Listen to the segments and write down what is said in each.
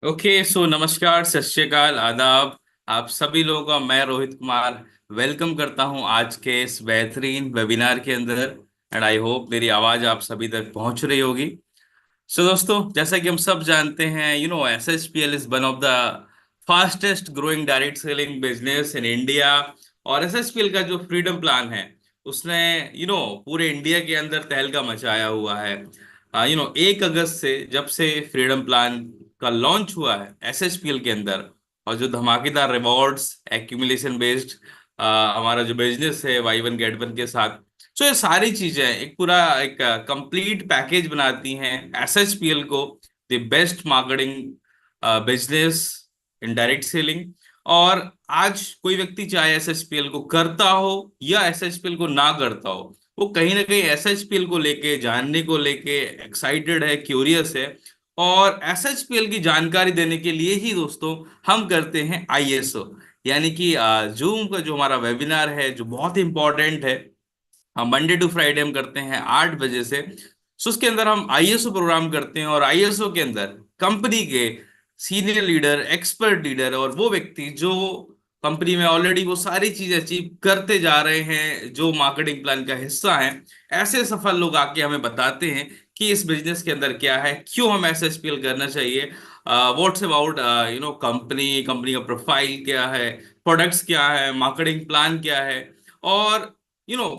Okay so नमस्कार, सत श्री अकाल, आदाब। आप सभी लोगों का मैं रोहित कुमार वेलकम करता हूं आज के इस बेहतरीन वेबिनार के अंदर। एंड आई होप मेरी आवाज आप सभी तक पहुंच रही होगी। सो दोस्तों, जैसा कि हम सब जानते हैं, SSPL is one of the fastest growing direct selling business in India. और SSPL का जो फ्रीडम प्लान है, उसने पूरे इंडिया के अंदर तहलका मचाया हुआ है। 1 अगस्त से जब से फ्रीडम प्लान का लॉन्च हुआ है SSPL के अंदर, और जो धमाकेदार रिवॉर्ड्स एक्यूमुलेशन बेस्ड हमारा जो बिजनेस है वाई वन गेट वन के साथ। सो ये सारी चीजें एक पूरा एक कंप्लीट पैकेज बनाती हैं SSPL को the best marketing business in direct selling. और आज कोई व्यक्ति चाहे SSPL को करता हो या SSPL को ना करता हो, वो कहीं ना कहीं SSPL को लेके जानने को लेके एक्साइटेड है, क्यूरियस है। और SSPL की जानकारी देने के लिए ही दोस्तों हम करते हैं ISO, यानी कि जूम का जो हमारा वेबिनार है जो बहुत इंपॉर्टेंट है। हम मंडे टू फ्राइडे हम करते हैं 8 बजे से। सो उसके अंदर हम ISO प्रोग्राम करते हैं, और ISO के अंदर कंपनी के सीनियर लीडर, एक्सपर्ट लीडर, और वो व्यक्ति जो कंपनी में ऑलरेडी वो सारी चीजें अचीव करते जा रहे हैं, जो मार्केटिंग प्लान का हिस्सा है, ऐसे सफल लोग आके हमें बताते हैं कि इस बिजनेस के अंदर क्या है, क्यों हमें SSPL करना चाहिए, व्हाट्स अबाउट कंपनी कंपनी का प्रोफाइल क्या है, प्रोडक्ट्स क्या है, मार्केटिंग प्लान क्या है, और यू नो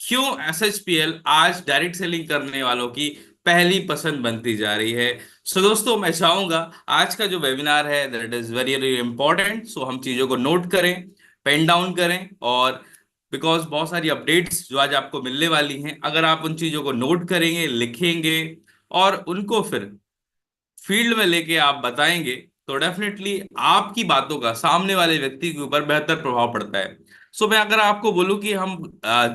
क्यों SSPL आज डायरेक्ट सेलिंग करने वालों की पहली पसंद बनती जा रही है। सो दोस्तों, मैं चाहूंगा आज का जो वेबिनार है that is very very important. So हम चीजों को नोट करें, पेन डाउन करें, और बिकॉज बहुत सारी अपडेट्स जो आज आपको मिलने वाली हैं, अगर आप उन चीजों को नोट करेंगे, लिखेंगे, और उनको फिर फील्ड में लेके आप बताएंगे, तो डेफिनेटली आपकी बातों का सामने वाले व्यक्ति के ऊपर बेहतर प्रभाव पड़ता है। सो मैं अगर आपको बोलूं कि हम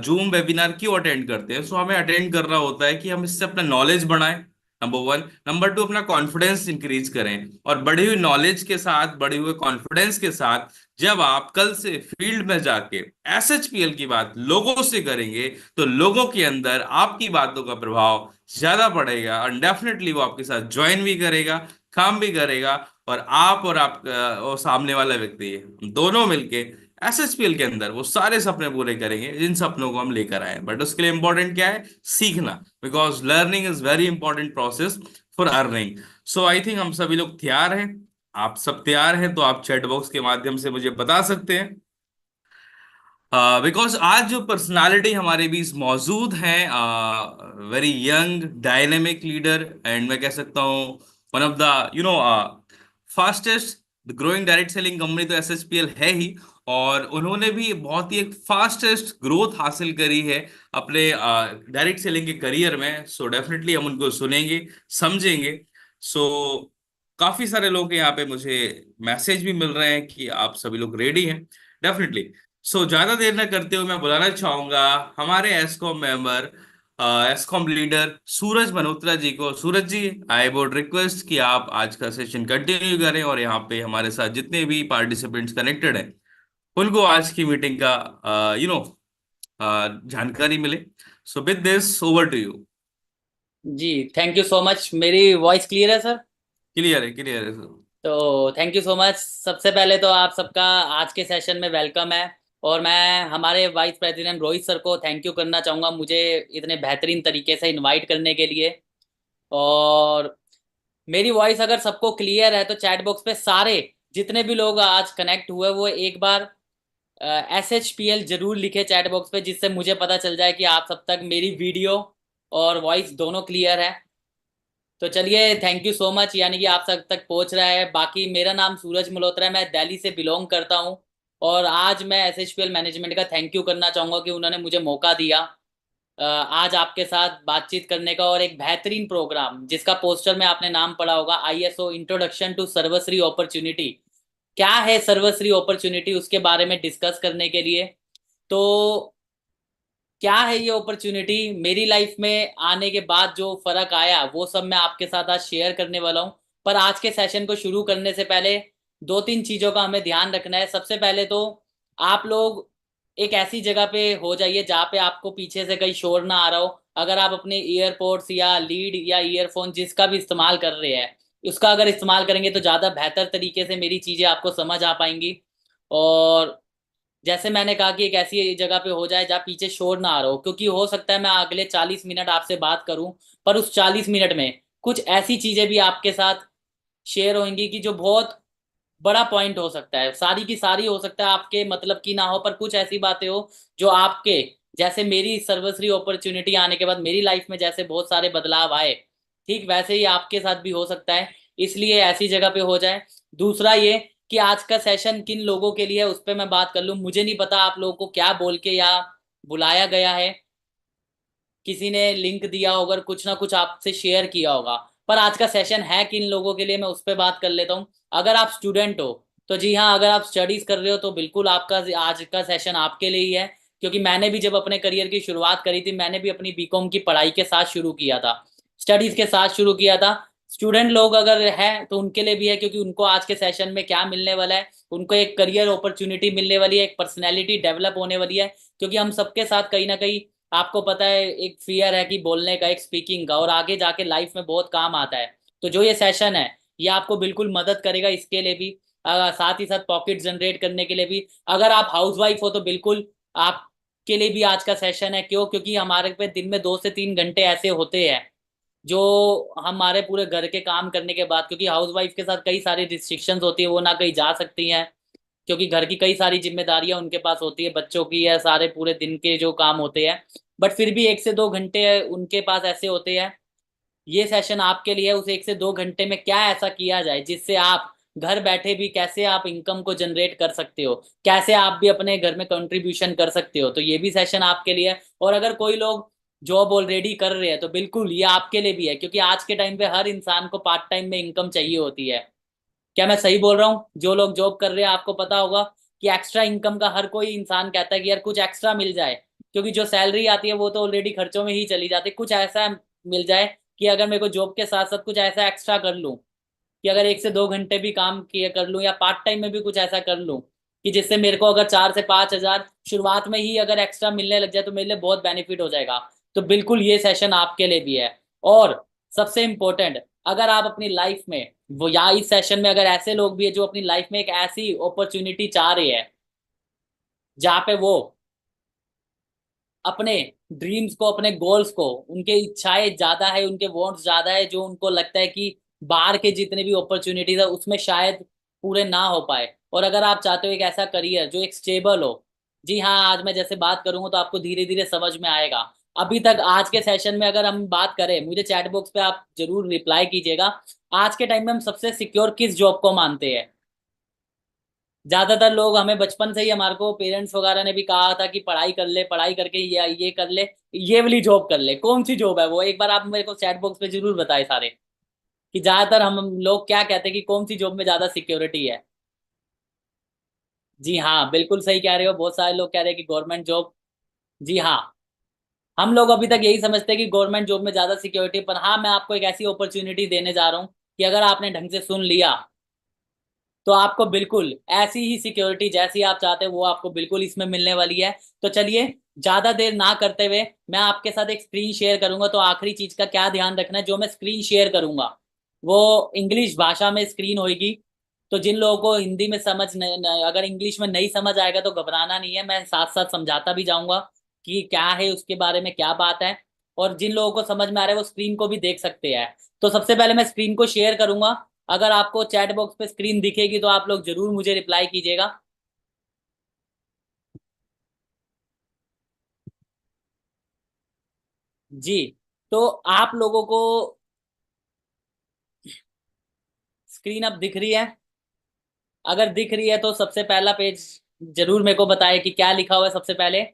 जूम वेबिनार क्यों अटेंड करते हैं, सो हमें अटेंड करना होता है कि हम इससे अपना नॉलेज बढ़ाएं, नंबर वन। नंबर टू, अपना कॉन्फिडेंस इंक्रीज करें। और बढ़ी हुई नॉलेज के साथ, बढ़े हुए कॉन्फिडेंस के साथ, जब आप कल से फील्ड में जाके SHPL की बात लोगों से करेंगे, तो लोगों के अंदर आपकी बातों का प्रभाव ज्यादा पड़ेगा, और डेफिनेटली वो आपके साथ ज्वाइन भी करेगा, काम भी करेगा। और सामने वाला व्यक्ति है, दोनों मिलके SSPL के अंदर वो सारे सपने पूरे करेंगे जिन सपनों को हम लेकर आए। बट उसके लिए इंपॉर्टेंट क्या है? सीखना। Because learning is very important process for earning. So I think हम सभी लोग तैयार हैं। आप सब तैयार हैं तो आप चैट बॉक्स के माध्यम से मुझे बता सकते हैं। बिकॉज आज जो पर्सनालिटी हमारे बीच मौजूद हैं, very young dynamic leader, and मैं कह सकता हूँ one of the fastest growing direct selling company तो SSPL है ही। और उन्होंने भी बहुत ही एक फास्टेस्ट ग्रोथ हासिल करी है अपने डायरेक्ट सेलिंग के करियर में। सो डेफिनेटली हम उनको सुनेंगे, समझेंगे। सो काफी सारे लोग यहाँ पे मुझे मैसेज भी मिल रहे हैं कि आप सभी लोग रेडी हैं। डेफिनेटली। सो ज्यादा देर न करते हुए मैं बुलाना चाहूंगा हमारे एस्कॉम मेंबर, एस्कॉम लीडर सूरज मल्होत्रा जी को। सूरज जी, आई वुड रिक्वेस्ट कि आप आज का सेशन कंटिन्यू करें, और यहाँ पे हमारे साथ जितने भी पार्टिसिपेंट्स कनेक्टेड हैं उनको आज की मीटिंग का जानकारी मिले। So with this, over to you. जी, थैंक यू सो मच। मेरी वॉइस क्लियर है सर? क्लियर है, क्लियर है सर। तो थैंक यू सो मच। सबसे पहले तो आप सबका आज के सेशन में वेलकम है। और मैं हमारे वाइस प्रेसिडेंट रोहित सर को थैंक यू करना चाहूँगा मुझे इतने बेहतरीन तरीके से इनवाइट करने के लिए। और मेरी वॉइस अगर सबको क्लियर है तो चैट बॉक्स पे सारे जितने भी लोग आज कनेक्ट हुए वो एक बार SHPL जरूर लिखे चैट बॉक्स पे, जिससे मुझे पता चल जाए कि आप सब तक मेरी वीडियो और वॉइस दोनों क्लियर है। तो चलिए, थैंक यू सो मच, यानी कि आप सब तक पहुंच रहा है। बाकी मेरा नाम सूरज मल्होत्रा है, मैं दिल्ली से बिलोंग करता हूं। और आज मैं SHPL मैनेजमेंट का थैंक यू करना चाहूँगा कि उन्होंने मुझे मौका दिया आज आपके साथ बातचीत करने का। और एक बेहतरीन प्रोग्राम जिसका पोस्टर में आपने नाम पढ़ा होगा, ISO introduction to Sarvashri opportunity. क्या है सर्वश्री अपॉर्चुनिटी, उसके बारे में डिस्कस करने के लिए। तो क्या है ये अपॉर्चुनिटी, मेरी लाइफ में आने के बाद जो फर्क आया वो सब मैं आपके साथ आज शेयर करने वाला हूँ। पर आज के सेशन को शुरू करने से पहले दो तीन चीजों का हमें ध्यान रखना है। सबसे पहले तो आप लोग एक ऐसी जगह पे हो जाइए जहाँ पे आपको पीछे से कहीं शोर ना आ रहा हो। अगर आप अपने ईयरपोड्स या लीड या ईयरफोन जिसका भी इस्तेमाल कर रहे हैं उसका अगर इस्तेमाल करेंगे तो ज़्यादा बेहतर तरीके से मेरी चीज़ें आपको समझ आ पाएंगी। और जैसे मैंने कहा कि एक ऐसी जगह पे हो जाए जहाँ पीछे शोर ना आ रहा हो, क्योंकि हो सकता है मैं अगले 40 मिनट आपसे बात करूं, पर उस 40 मिनट में कुछ ऐसी चीजें भी आपके साथ शेयर होंगी कि जो बहुत बड़ा पॉइंट हो सकता है, सारी की सारी हो सकता है आपके मतलब की ना हो, पर कुछ ऐसी बातें हो जो आपके, जैसे मेरी सर्वश्री अपॉर्चुनिटी आने के बाद मेरी लाइफ में जैसे बहुत सारे बदलाव आए, ठीक वैसे ही आपके साथ भी हो सकता है। इसलिए ऐसी जगह पे हो जाए। दूसरा ये कि आज का सेशन किन लोगों के लिए है उस पर मैं बात कर लूं। मुझे नहीं पता आप लोगों को क्या बोल के या बुलाया गया है, किसी ने लिंक दिया होगा, कुछ ना कुछ आपसे शेयर किया होगा, पर आज का सेशन है किन लोगों के लिए मैं उस पर बात कर लेता हूँ। अगर आप स्टूडेंट हो तो जी हाँ, अगर आप स्टडीज कर रहे हो तो बिल्कुल आपका आज का सेशन आपके लिए ही है। क्योंकि मैंने भी जब अपने करियर की शुरुआत करी थी, मैंने भी अपनी बीकॉम की पढ़ाई के साथ शुरू किया था, स्टडीज के साथ शुरू किया था। स्टूडेंट लोग अगर हैं तो उनके लिए भी है, क्योंकि उनको आज के सेशन में क्या मिलने वाला है, उनको एक करियर अपॉर्चुनिटी मिलने वाली है, एक पर्सनैलिटी डेवलप होने वाली है। क्योंकि हम सबके साथ कहीं ना कहीं, आपको पता है, एक फियर है कि बोलने का, एक स्पीकिंग का, और आगे जाके लाइफ में बहुत काम आता है। तो जो ये सेशन है ये आपको बिल्कुल मदद करेगा इसके लिए भी, साथ ही साथ पॉकेट जनरेट करने के लिए भी। अगर आप हाउसवाइफ हो तो बिल्कुल आपके लिए भी आज का सेशन है। क्यों? क्योंकि हमारे पे दिन में 2 से 3 घंटे ऐसे होते हैं जो हमारे पूरे घर के काम करने के बाद, क्योंकि हाउसवाइफ के साथ कई सारी रिस्ट्रिक्शंस होती है, वो ना कहीं जा सकती हैं, क्योंकि घर की कई सारी जिम्मेदारियां उनके पास होती है, बच्चों की या सारे पूरे दिन के जो काम होते हैं। बट फिर भी 1 से 2 घंटे उनके पास ऐसे होते हैं। ये सेशन आपके लिए है। उस 1 से 2 घंटे में क्या ऐसा किया जाए जिससे आप घर बैठे भी कैसे आप इनकम को जनरेट कर सकते हो, कैसे आप भी अपने घर में कंट्रीब्यूशन कर सकते हो, तो ये भी सेशन आपके लिए है। और अगर कोई लोग जॉब ऑलरेडी कर रहे हैं तो बिल्कुल ये आपके लिए भी है, क्योंकि आज के टाइम पे हर इंसान को पार्ट टाइम में इनकम चाहिए होती है। क्या मैं सही बोल रहा हूँ? जो लोग जॉब कर रहे हैं आपको पता होगा कि एक्स्ट्रा इनकम का हर कोई इंसान कहता है कि यार कुछ एक्स्ट्रा मिल जाए, क्योंकि जो सैलरी आती है वो तो ऑलरेडी खर्चों में ही चली जाती है। कुछ ऐसा मिल जाए कि अगर मेरे को जॉब के साथ साथ कुछ ऐसा एक्स्ट्रा कर लूँ, कि अगर 1 से 2 घंटे भी काम किए कर लूँ या पार्ट टाइम में भी कुछ ऐसा कर लूँ कि जिससे मेरे को अगर 4 से 5 हजार शुरुआत में ही अगर एक्स्ट्रा मिलने लग जाए तो मेरे लिए बहुत बेनिफिट हो जाएगा। तो बिल्कुल ये सेशन आपके लिए भी है। और सबसे इम्पोर्टेंट, अगर आप अपनी लाइफ में, वो या इस सेशन में अगर ऐसे लोग भी है जो अपनी लाइफ में एक ऐसी अपॉर्चुनिटी चाह रहे हैं जहाँ पे वो अपने ड्रीम्स को, अपने गोल्स को, उनके इच्छाएं ज्यादा है, उनके वांट्स ज्यादा है, जो उनको लगता है कि बाहर के जितने भी अपॉर्चुनिटीज है उसमें शायद पूरे ना हो पाए, और अगर आप चाहते हो एक ऐसा करियर जो एक स्टेबल हो। जी हाँ, आज मैं जैसे बात करूंगा तो आपको धीरे धीरे समझ में आएगा। अभी तक आज के सेशन में अगर हम बात करें, मुझे चैट बॉक्स पे आप जरूर रिप्लाई कीजिएगा, आज के टाइम में हम सबसे सिक्योर किस जॉब को मानते हैं? ज्यादातर लोग, हमें बचपन से ही हमारे को पेरेंट्स वगैरह ने भी कहा था कि पढ़ाई कर ले, पढ़ाई करके ये कर ले, ये वाली जॉब कर ले। कौन सी जॉब है वो? एक बार आप मेरे को चैट बॉक्स पे जरूर बताएं सारे, कि ज्यादातर हम लोग क्या कहते हैं कि कौन सी जॉब में ज्यादा सिक्योरिटी है। जी हाँ, बिल्कुल सही कह रहे हो, बहुत सारे लोग कह रहे हैं कि गवर्नमेंट जॉब। जी हाँ, हम लोग अभी तक यही समझते हैं कि गवर्नमेंट जॉब में ज्यादा सिक्योरिटी, पर हाँ, मैं आपको एक ऐसी अपॉर्चुनिटी देने जा रहा हूँ कि अगर आपने ढंग से सुन लिया तो आपको बिल्कुल ऐसी ही सिक्योरिटी जैसी आप चाहते हैं वो आपको बिल्कुल इसमें मिलने वाली है। तो चलिए, ज्यादा देर ना करते हुए मैं आपके साथ एक स्क्रीन शेयर करूंगा। तो आखिरी चीज का क्या ध्यान रखना है, जो मैं स्क्रीन शेयर करूंगा वो इंग्लिश भाषा में स्क्रीन होगी। तो जिन लोगों को हिंदी में समझ नहीं, अगर इंग्लिश में नहीं समझ आएगा तो घबराना नहीं है, मैं साथ साथ समझाता भी जाऊंगा कि क्या है उसके बारे में, क्या बात है। और जिन लोगों को समझ में आ रहा है वो स्क्रीन को भी देख सकते हैं। तो सबसे पहले मैं स्क्रीन को शेयर करूंगा। अगर आपको चैट बॉक्स पे स्क्रीन दिखेगी तो आप लोग जरूर मुझे रिप्लाई कीजिएगा। जी, तो आप लोगों को स्क्रीन अब दिख रही है? अगर दिख रही है तो सबसे पहला पेज जरूर मेरे को बताए कि क्या लिखा हुआ है सबसे पहले।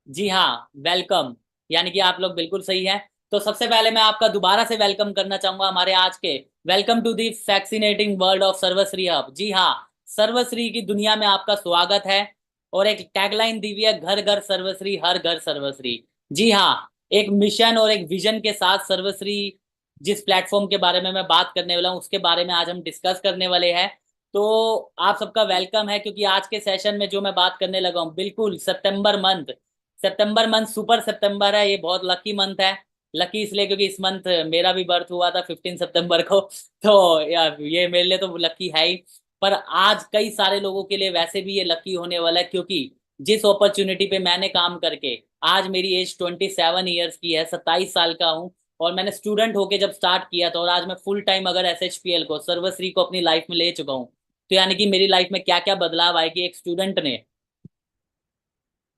जी हाँ, वेलकम, यानी कि आप लोग बिल्कुल सही हैं। तो सबसे पहले मैं आपका दोबारा से वेलकम करना चाहूंगा हमारे आज के welcome to the fascinating world of Sarvashree hub. जी हाँ, सर्वश्री की दुनिया में आपका स्वागत है। और एक टैगलाइन दी हुई है, घर घर सर्वश्री, हर घर सर्वश्री। जी हाँ, एक मिशन और एक विजन के साथ सर्वश्री, जिस प्लेटफॉर्म के बारे में मैं बात करने वाला हूँ उसके बारे में आज हम डिस्कस करने वाले हैं। तो आप सबका वेलकम है, क्योंकि आज के सेशन में जो मैं बात करने लगा हूँ, बिल्कुल सितंबर मंथ, सितंबर मंथ सुपर सितंबर है, ये बहुत लकी मंथ है। लकी इसलिए क्योंकि इस मंथ मेरा भी बर्थ हुआ था 15 सितंबर को। तो यार ये मेरे लिए तो लकी है ही। पर आज कई सारे लोगों के लिए वैसे भी ये लकी होने वाला है, क्योंकि जिस अपॉर्चुनिटी पे मैंने काम करके, आज मेरी एज 27 ईयर्स की है, 27 साल का हूँ। और मैंने स्टूडेंट होके जब स्टार्ट किया था, और आज मैं फुल टाइम अगर SHPL को, सर्वश्री को अपनी लाइफ में ले चुका हूँ, तो यानी कि मेरी लाइफ में क्या क्या बदलाव आए कि एक स्टूडेंट ने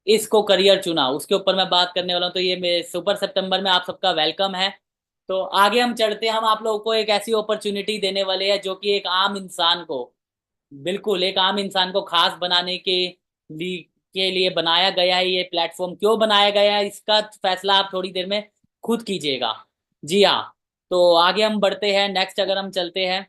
इसको करियर चुना, उसके ऊपर मैं बात करने वाला हूँ। तो ये मेरे सुपर सितंबर में आप सबका वेलकम है। तो आगे हम चढ़ते हैं। हम आप लोगों को एक ऐसी अपॉर्चुनिटी देने वाले हैं जो कि एक आम इंसान को, बिल्कुल एक आम इंसान को खास बनाने के लिए बनाया गया है। ये प्लेटफॉर्म क्यों बनाया गया है, इसका फैसला आप थोड़ी देर में खुद कीजिएगा। जी हाँ। तो आगे हम बढ़ते हैं। नेक्स्ट अगर हम चलते हैं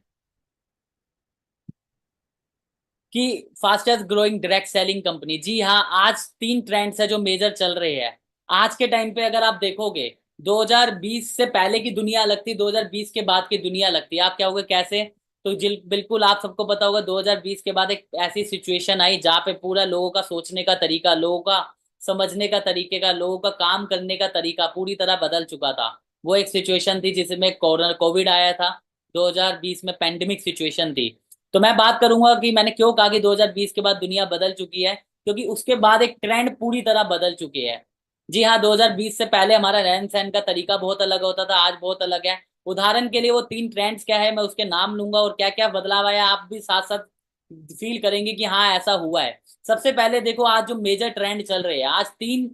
कि fastest growing direct selling company. जी हाँ, आज 3 ट्रेंड्स है जो मेजर चल रहे हैं। आज के टाइम पे अगर आप देखोगे, 2020 से पहले की दुनिया अलग थी, 2020 के बाद की दुनिया अलग थी। आप क्या होगा कैसे? तो बिल्कुल आप सबको पता होगा, 2020 के बाद एक ऐसी सिचुएशन आई जहाँ पे पूरा लोगों का सोचने का तरीका, लोगों का समझने का तरीके का, लोगों का काम करने का तरीका पूरी तरह बदल चुका था। वो एक सिचुएशन थी जिसमें कोविड आया था। 2020 में पेंडेमिक सिचुएशन थी। तो मैं बात करूंगा कि मैंने क्यों कहा कि 2020 के बाद दुनिया बदल चुकी है, क्योंकि उसके बाद एक ट्रेंड पूरी तरह बदल चुकी है। जी हाँ, 2020 से पहले हमारा रहन सहन का तरीका बहुत अलग होता था, आज बहुत अलग है। उदाहरण के लिए वो 3 ट्रेंड्स क्या है, मैं उसके नाम लूंगा और क्या क्या बदलाव आया, आप भी साथ साथ फील करेंगे कि हाँ ऐसा हुआ है। सबसे पहले देखो, आज जो मेजर ट्रेंड चल रहे हैं, आज 3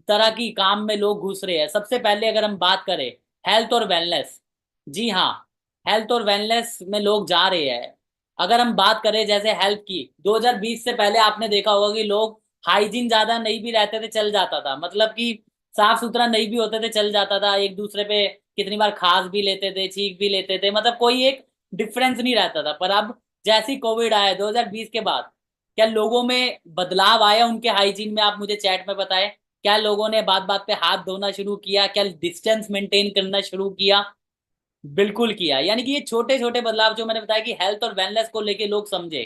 तरह की काम में लोग घुस रहे हैं। सबसे पहले अगर हम बात करें, हेल्थ और वेलनेस। जी हाँ, हेल्थ और वेलनेस में लोग जा रहे हैं। अगर हम बात करें जैसे हेल्थ की, 2020 से पहले आपने देखा होगा कि लोग हाइजीन ज्यादा नहीं भी रहते थे चल जाता था, मतलब कि साफ सुथरा नहीं भी होते थे चल जाता था, एक दूसरे पे कितनी बार खांस भी लेते थे, छींक भी लेते थे, मतलब कोई एक डिफरेंस नहीं रहता था। पर अब जैसे ही कोविड आया 2020 के बाद, क्या लोगों में बदलाव आया उनके हाइजीन में? आप मुझे चैट में बताएं। क्या लोगों ने बात बात पे हाथ धोना शुरू किया? क्या डिस्टेंस मेंटेन करना शुरू किया? बिल्कुल किया। यानी कि ये छोटे छोटे बदलाव जो मैंने बताया कि हेल्थ और वेलनेस को लेके लोग समझे।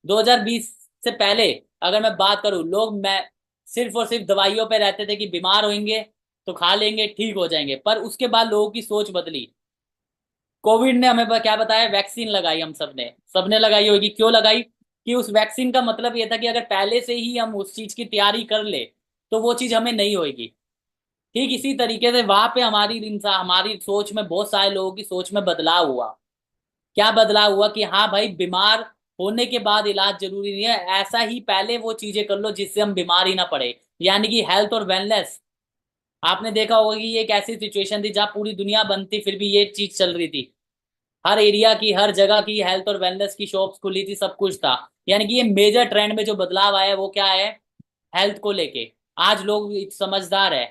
2020 से पहले अगर मैं बात करूं, लोग मैं सिर्फ और सिर्फ दवाइयों पे रहते थे कि बीमार होंगे तो खा लेंगे ठीक हो जाएंगे। पर उसके बाद लोगों की सोच बदली। कोविड ने हमें क्या बताया? वैक्सीन लगाई, हम सबने सबने लगाई होगी। क्यों लगाई? कि उस वैक्सीन का मतलब ये था कि अगर पहले से ही हम उस चीज की तैयारी कर ले तो वो चीज हमें नहीं होगी। ठीक इसी तरीके से वहां पे हमारी सोच में, बहुत सारे लोगों की सोच में बदलाव हुआ। क्या बदलाव हुआ? कि हाँ भाई, बीमार होने के बाद इलाज जरूरी नहीं है, ऐसा ही पहले वो चीजें कर लो जिससे हम बीमार ही ना पड़े। यानी कि हेल्थ और वेलनेस। आपने देखा होगा कि ये एक ऐसी सिचुएशन थी जहाँ पूरी दुनिया बंद थी, फिर भी ये चीज चल रही थी। हर एरिया की, हर जगह की हेल्थ और वेलनेस की शॉप्स खुली थी, सब कुछ था। यानी कि ये मेजर ट्रेंड में जो बदलाव आया है वो क्या है? हेल्थ को लेके। आज लोग समझदार है।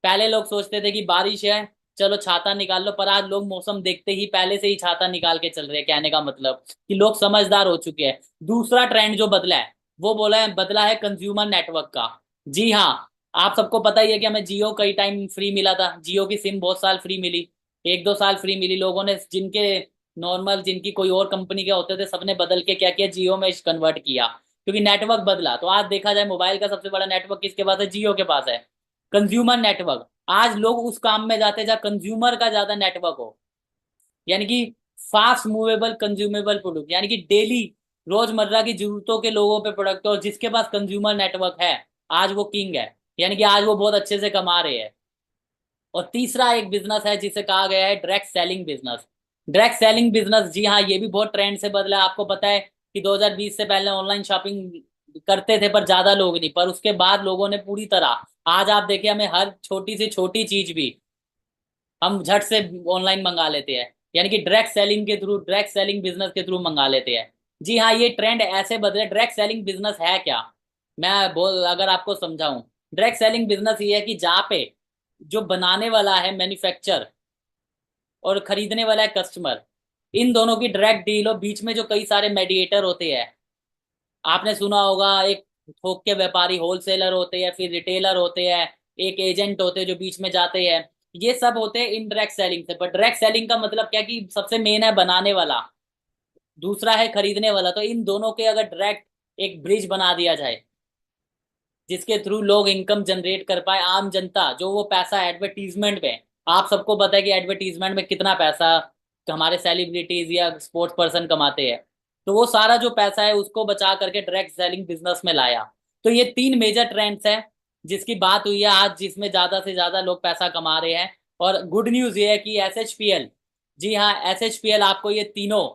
पहले लोग सोचते थे कि बारिश है, चलो छाता निकाल लो, पर आज लोग मौसम देखते ही पहले से ही छाता निकाल के चल रहे हैं। कहने का मतलब कि लोग समझदार हो चुके हैं। दूसरा ट्रेंड जो बदला है, वो बदला है कंज्यूमर नेटवर्क का। जी हाँ, आप सबको पता ही है कि हमें जियो कई टाइम फ्री मिला था, जियो की सिम बहुत साल फ्री मिली, 1-2 साल फ्री मिली। लोगों ने जिनके नॉर्मल, जिनकी कोई और कंपनी के होते थे, सबने बदल के क्या किया? जियो में कन्वर्ट किया, क्योंकि नेटवर्क बदला। तो आज देखा जाए, मोबाइल का सबसे बड़ा नेटवर्क किसके पास है? जियो के पास है। Consumer network. आज लोग उस काम में जाते हैं जहाँ कंज्यूमर का ज्यादा नेटवर्क हो। यानी कि फास्ट मूवेबल कंज्यूमेबल प्रोडक्ट, यानी कि डेली रोजमर्रा की जरूरतों के लोगों पे प्रोडक्ट, और जिसके पास कंज्यूमर नेटवर्क है, आज वो किंग है। यानी कि आज वो बहुत अच्छे से कमा रहे हैं। और तीसरा एक बिजनेस है जिसे कहा गया है direct selling business. Direct selling business, जी हाँ, ये भी बहुत ट्रेंड से बदला है। आपको पता है कि 2020 से पहले ऑनलाइन शॉपिंग करते थे पर ज्यादा लोग नहीं, पर उसके बाद लोगों ने पूरी तरह, आज आप देखिए, हमें हर छोटी से छोटी चीज भी हम झट से ऑनलाइन मंगा लेते हैं। यानी कि डायरेक्ट सेलिंग के थ्रू, डायरेक्ट सेलिंग बिजनेस के थ्रू मंगा लेते हैं। जी हाँ, ये ट्रेंड ऐसे बदले। डायरेक्ट सेलिंग बिजनेस है क्या? मैं बोल अगर आपको समझाऊं, डायरेक्ट सेलिंग बिजनेस ये है कि जहाँ पे जो बनाने वाला है मैन्युफैक्चर, और खरीदने वाला है कस्टमर, इन दोनों की डायरेक्ट डील हो। बीच में जो कई सारे मेडिएटर होते हैं, आपने सुना होगा, एक थोक के व्यापारी, होलसेलर होते हैं, फिर रिटेलर होते हैं, एक एजेंट होते हैं जो बीच में जाते हैं। ये सब होते हैं इनडायरेक्ट सेलिंग से। पर डायरेक्ट सेलिंग का मतलब क्या? कि सबसे मेन है बनाने वाला, दूसरा है खरीदने वाला। तो इन दोनों के अगर डायरेक्ट एक ब्रिज बना दिया जाए, जिसके थ्रू लोग इनकम जनरेट कर पाए, आम जनता जो वो पैसा एडवर्टीजमेंट में, आप सबको पता है कि एडवर्टीजमेंट में कितना पैसा हमारे सेलिब्रिटीज या स्पोर्ट्स पर्सन कमाते हैं, तो वो सारा जो पैसा है उसको बचा करके डायरेक्ट सेलिंग बिजनेस में लाया। तो ये तीन मेजर ट्रेंड्स है जिसकी बात हुई है आज, जिसमें ज्यादा से ज्यादा लोग पैसा कमा रहे हैं। और गुड न्यूज ये है कि एसएचपीएल, जी हाँ एसएचपीएल आपको ये तीनों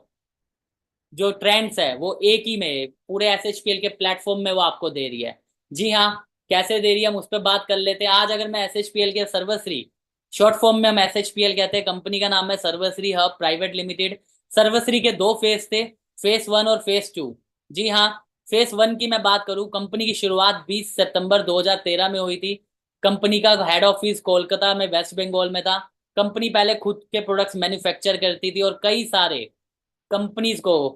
जो ट्रेंड्स है वो एक ही में पूरे एसएचपीएल के प्लेटफॉर्म में वो आपको दे रही है। जी हाँ, कैसे दे रही है हम उस पर बात कर लेते हैं। आज अगर मैं एसएचपीएल के सर्वश्री, शॉर्ट फॉर्म में हम एसएचपीएल कहते हैं, कंपनी का नाम है सर्वश्री हब प्राइवेट लिमिटेड। सर्वश्री के दो फेज थे, फेज वन और फेज टू। जी हाँ, फेज वन की मैं बात करूं, कंपनी की शुरुआत 20 सितंबर 2013 में हुई थी। कंपनी का हेड ऑफिस कोलकाता में वेस्ट बंगाल में था। कंपनी पहले खुद के प्रोडक्ट्स मैन्युफैक्चर करती थी और कई सारे कंपनीज को,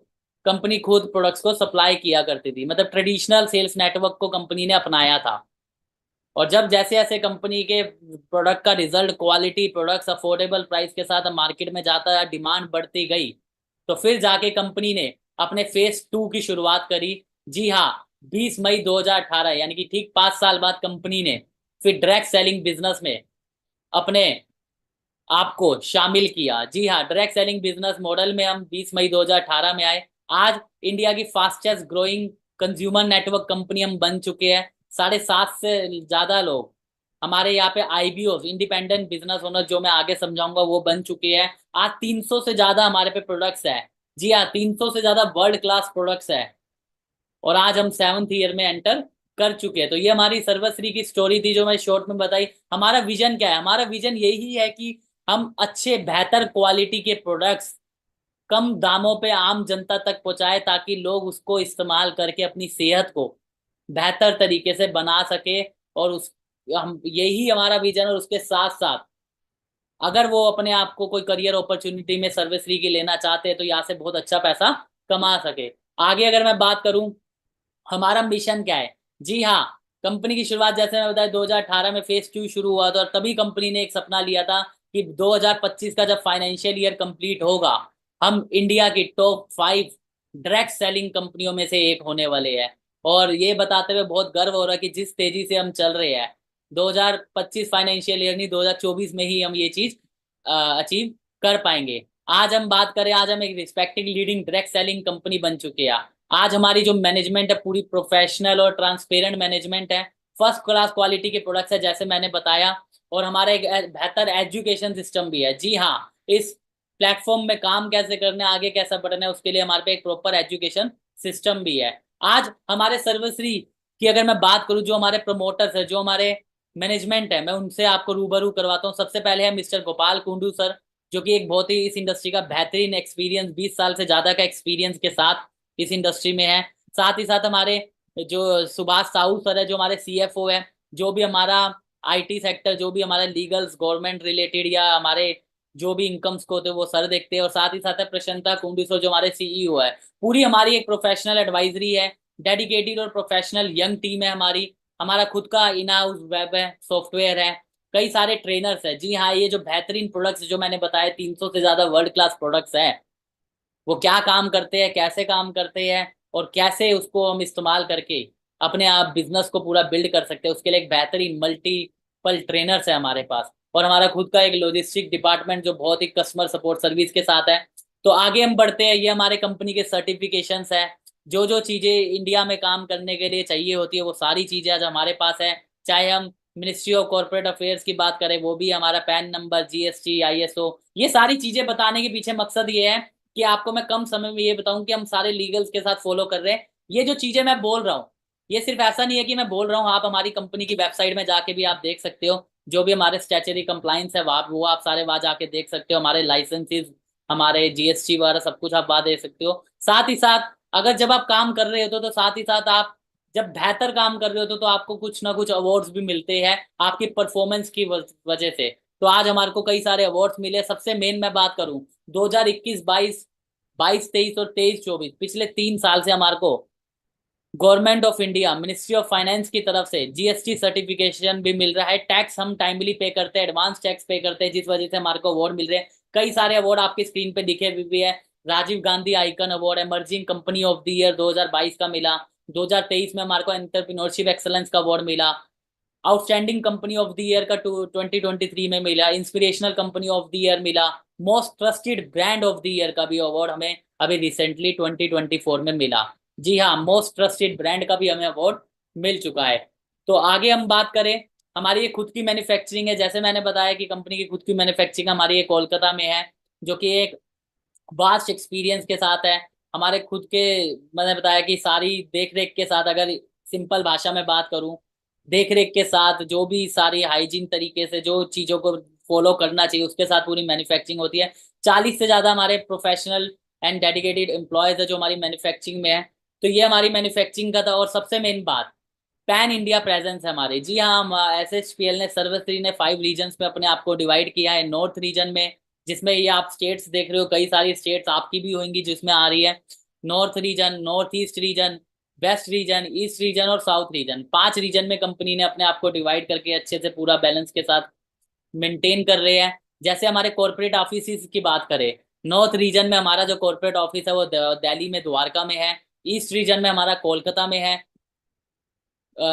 कंपनी खुद प्रोडक्ट्स को सप्लाई किया करती थी, मतलब ट्रेडिशनल सेल्स नेटवर्क को कंपनी ने अपनाया था। और जब जैसे जैसे कंपनी के प्रोडक्ट का result, quality products affordable price के साथ मार्केट में जाता, डिमांड बढ़ती गई, तो फिर जाके कंपनी ने अपने फेज टू की शुरुआत करी। जी हाँ, 20 मई 2018 यानी कि ठीक 5 साल बाद कंपनी ने फिर डायरेक्ट सेलिंग बिजनेस में अपने आपको शामिल किया। जी हाँ, डायरेक्ट सेलिंग बिजनेस मॉडल में हम 20 मई 2018 में आए। आज इंडिया की fastest growing consumer network company हम बन चुके हैं। 7.5 से ज्यादा लोग हमारे यहाँ पे आईबीओ, इंडिपेंडेंट बिजनेस ओनर, जो मैं आगे समझाऊंगा, वो बन चुके हैं। आज 300 से ज्यादा हमारे पे प्रोडक्ट्स है। जी हाँ, 300 से ज्यादा वर्ल्ड क्लास प्रोडक्ट्स है। और आज हम 7th ईयर में एंटर कर चुके हैं। तो ये हमारी सर्वश्री की स्टोरी थी जो मैं शॉर्ट में बताई। हमारा विजन क्या है? हमारा विजन यही है कि हम अच्छे बेहतर क्वालिटी के प्रोडक्ट्स कम दामों पे आम जनता तक पहुंचाए, ताकि लोग उसको इस्तेमाल करके अपनी सेहत को बेहतर तरीके से बना सके। और उस हम यही हमारा विजन है। और उसके साथ साथ अगर वो अपने आप को कोई करियर अपॉर्चुनिटी में सर्विसरी की लेना चाहते हैं तो यहाँ से बहुत अच्छा पैसा कमा सके। आगे अगर मैं बात करूं हमारा मिशन क्या है, जी हाँ, कंपनी की शुरुआत जैसे मैं बताया 2018 में फेज टू शुरू हुआ था। और तभी कंपनी ने एक सपना लिया था कि 2025 का जब फाइनेंशियल ईयर कंप्लीट होगा, हम इंडिया की टॉप 5 डायरेक्ट सेलिंग कंपनियों में से एक होने वाले हैं। और ये बताते हुए बहुत गर्व हो रहा है कि जिस तेजी से हम चल रहे हैं, 2025 फाइनेंशियल ईयर नहीं, 2024 में ही हम ये चीज अचीव कर पाएंगे। आज हम बात करें, आज हम एक respected leading direct selling company बन चुके हैं। आज हमारी जो मैनेजमेंट है पूरी प्रोफेशनल और ट्रांसपेरेंट मैनेजमेंट है। फर्स्ट क्लास क्वालिटी के प्रोडक्ट्स है जैसे मैंने बताया। और हमारा एक बेहतर एजुकेशन सिस्टम भी है। जी हाँ, इस प्लेटफॉर्म में काम कैसे करना है, आगे कैसा बढ़ना है, उसके लिए हमारे पे एक प्रॉपर एजुकेशन सिस्टम भी है। आज हमारे सर्वश्री की अगर मैं बात करूं, जो हमारे प्रमोटर्स है, जो हमारे मैनेजमेंट है, मैं उनसे आपको रूबरू करवाता हूँ। सबसे पहले है मिस्टर गोपाल कुंडू सर, जो कि एक बहुत ही इस इंडस्ट्री का बेहतरीन एक्सपीरियंस, 20 साल से ज्यादा का एक्सपीरियंस के साथ इस इंडस्ट्री में है। साथ ही साथ हमारे जो सुभाष साहू सर है, जो हमारे सीएफओ है, जो भी हमारा आईटी सेक्टर, जो भी हमारा लीगल्स गवर्नमेंट रिलेटेड या हमारे जो भी इनकम्स को होते हैं वो सर देखते हैं। और साथ ही साथ है प्रशांता कुंडू सर, जो हमारे सीईओ है। पूरी हमारी एक प्रोफेशनल एडवाइजरी है, डेडिकेटेड और प्रोफेशनल यंग टीम है हमारी। हमारा खुद का इन हाउस वेब है, सॉफ्टवेयर है, कई सारे ट्रेनर्स है। जी हाँ, ये जो बेहतरीन प्रोडक्ट्स जो मैंने बताया, 300 से ज्यादा वर्ल्ड क्लास प्रोडक्ट्स है, वो क्या काम करते हैं, कैसे काम करते हैं, और कैसे उसको हम इस्तेमाल करके अपने आप बिजनेस को पूरा बिल्ड कर सकते हैं, उसके लिए एक बेहतरीन मल्टीपल ट्रेनर्स है हमारे पास। और हमारा खुद का एक लॉजिस्टिक डिपार्टमेंट जो बहुत ही कस्टमर सपोर्ट सर्विस के साथ है। तो आगे हम बढ़ते हैं। ये हमारे कंपनी के सर्टिफिकेशंस है। जो जो चीजें इंडिया में काम करने के लिए चाहिए होती है वो सारी चीजें आज हमारे पास है। चाहे हम मिनिस्ट्री ऑफ कॉर्पोरेट अफेयर्स की बात करें, वो भी हमारा पैन नंबर, जीएसटी, आईएसओ, ये सारी चीजें बताने के पीछे मकसद ये है कि आपको मैं कम समय में ये बताऊं कि हम सारे लीगल्स के साथ फॉलो कर रहे हैं। ये जो चीजें मैं बोल रहा हूँ, ये सिर्फ ऐसा नहीं है कि मैं बोल रहा हूँ, आप हमारी कंपनी की वेबसाइट में जाके भी आप देख सकते हो। जो भी हमारे स्टैचुटरी कंप्लाइंस है वो आप सारे वहां जाके देख सकते हो। हमारे लाइसेंसेस, हमारे जीएसटी वगैरह सब कुछ आप वहां देख सकते हो। साथ ही साथ अगर जब आप काम कर रहे हो तो साथ ही साथ आप जब बेहतर काम कर रहे हो तो आपको कुछ ना कुछ अवार्ड्स भी मिलते हैं आपकी परफॉर्मेंस की वजह से। तो आज हमारे को कई सारे अवार्ड्स मिले। सबसे मेन मैं बात करूं, 2021-22, 22-23 और 23-24, पिछले 3 साल से हमारे को government of India, ministry of finance की तरफ से जीएसटी सर्टिफिकेशन भी मिल रहा है। टैक्स हम टाइमली पे करते हैं, एडवांस टैक्स पे करते हैं, जिस वजह से हमारे को अवार्ड मिल रहे हैं। कई सारे अवार्ड आपकी स्क्रीन पे दिखे भी है। Rajiv Gandhi icon award, emerging company of the year 2022 का मिला। 2023 में हमारे को एंटरप्रेन्योरशिप एक्सलेंस का अवार्ड मिला। Outstanding company of the year का 2023 में मिला। Inspirational company of the year मिला। Most trusted brand of the year का भी अवार्ड हमें अभी रिसेंटली 2024 में मिला। जी हाँ, मोस्ट ट्रस्टेड ब्रांड का भी हमें अवार्ड मिल चुका है। तो आगे हम बात करें, हमारी ये खुद की मैन्युफैक्चरिंग है। जैसे मैंने बताया कि कंपनी की खुद की मैन्युफैक्चरिंग हमारी ये कोलकाता में है, जो कि एक वास्ट एक्सपीरियंस के साथ है। हमारे खुद के, मैंने बताया कि सारी देख रेख के साथ, अगर सिंपल भाषा में बात करूं, देख रेख के साथ जो भी सारी हाइजीन तरीके से जो चीजों को फॉलो करना चाहिए उसके साथ पूरी मैन्युफैक्चरिंग होती है। 40 से ज्यादा हमारे प्रोफेशनल एंड डेडिकेटेड एम्प्लॉयज है जो हमारी मैन्युफैक्चरिंग में है। तो ये हमारी मैन्युफैक्चरिंग का था। और सबसे मेन बात, पैन इंडिया प्रेजेंस है हमारी। जी हाँ, हम SHPL ने, सर्वश्री ने 5 रीजन्स में अपने आप को डिवाइड किया है। नॉर्थ रीजन में, जिसमें ये आप स्टेट्स देख रहे हो, कई सारी स्टेट्स आपकी भी होंगी जिसमें आ रही है। North region, north east region, west region, east region और साउथ रीजन, 5 रीजन में कंपनी ने अपने आप को डिवाइड करके अच्छे से पूरा बैलेंस के साथ मेंटेन कर रहे हैं। जैसे हमारे कॉर्पोरेट ऑफिस की बात करें, नॉर्थ रीजन में हमारा जो कॉर्पोरेट ऑफिस है वो दिल्ली में, द्वारका में है। ईस्ट रीजन में हमारा कोलकाता में है।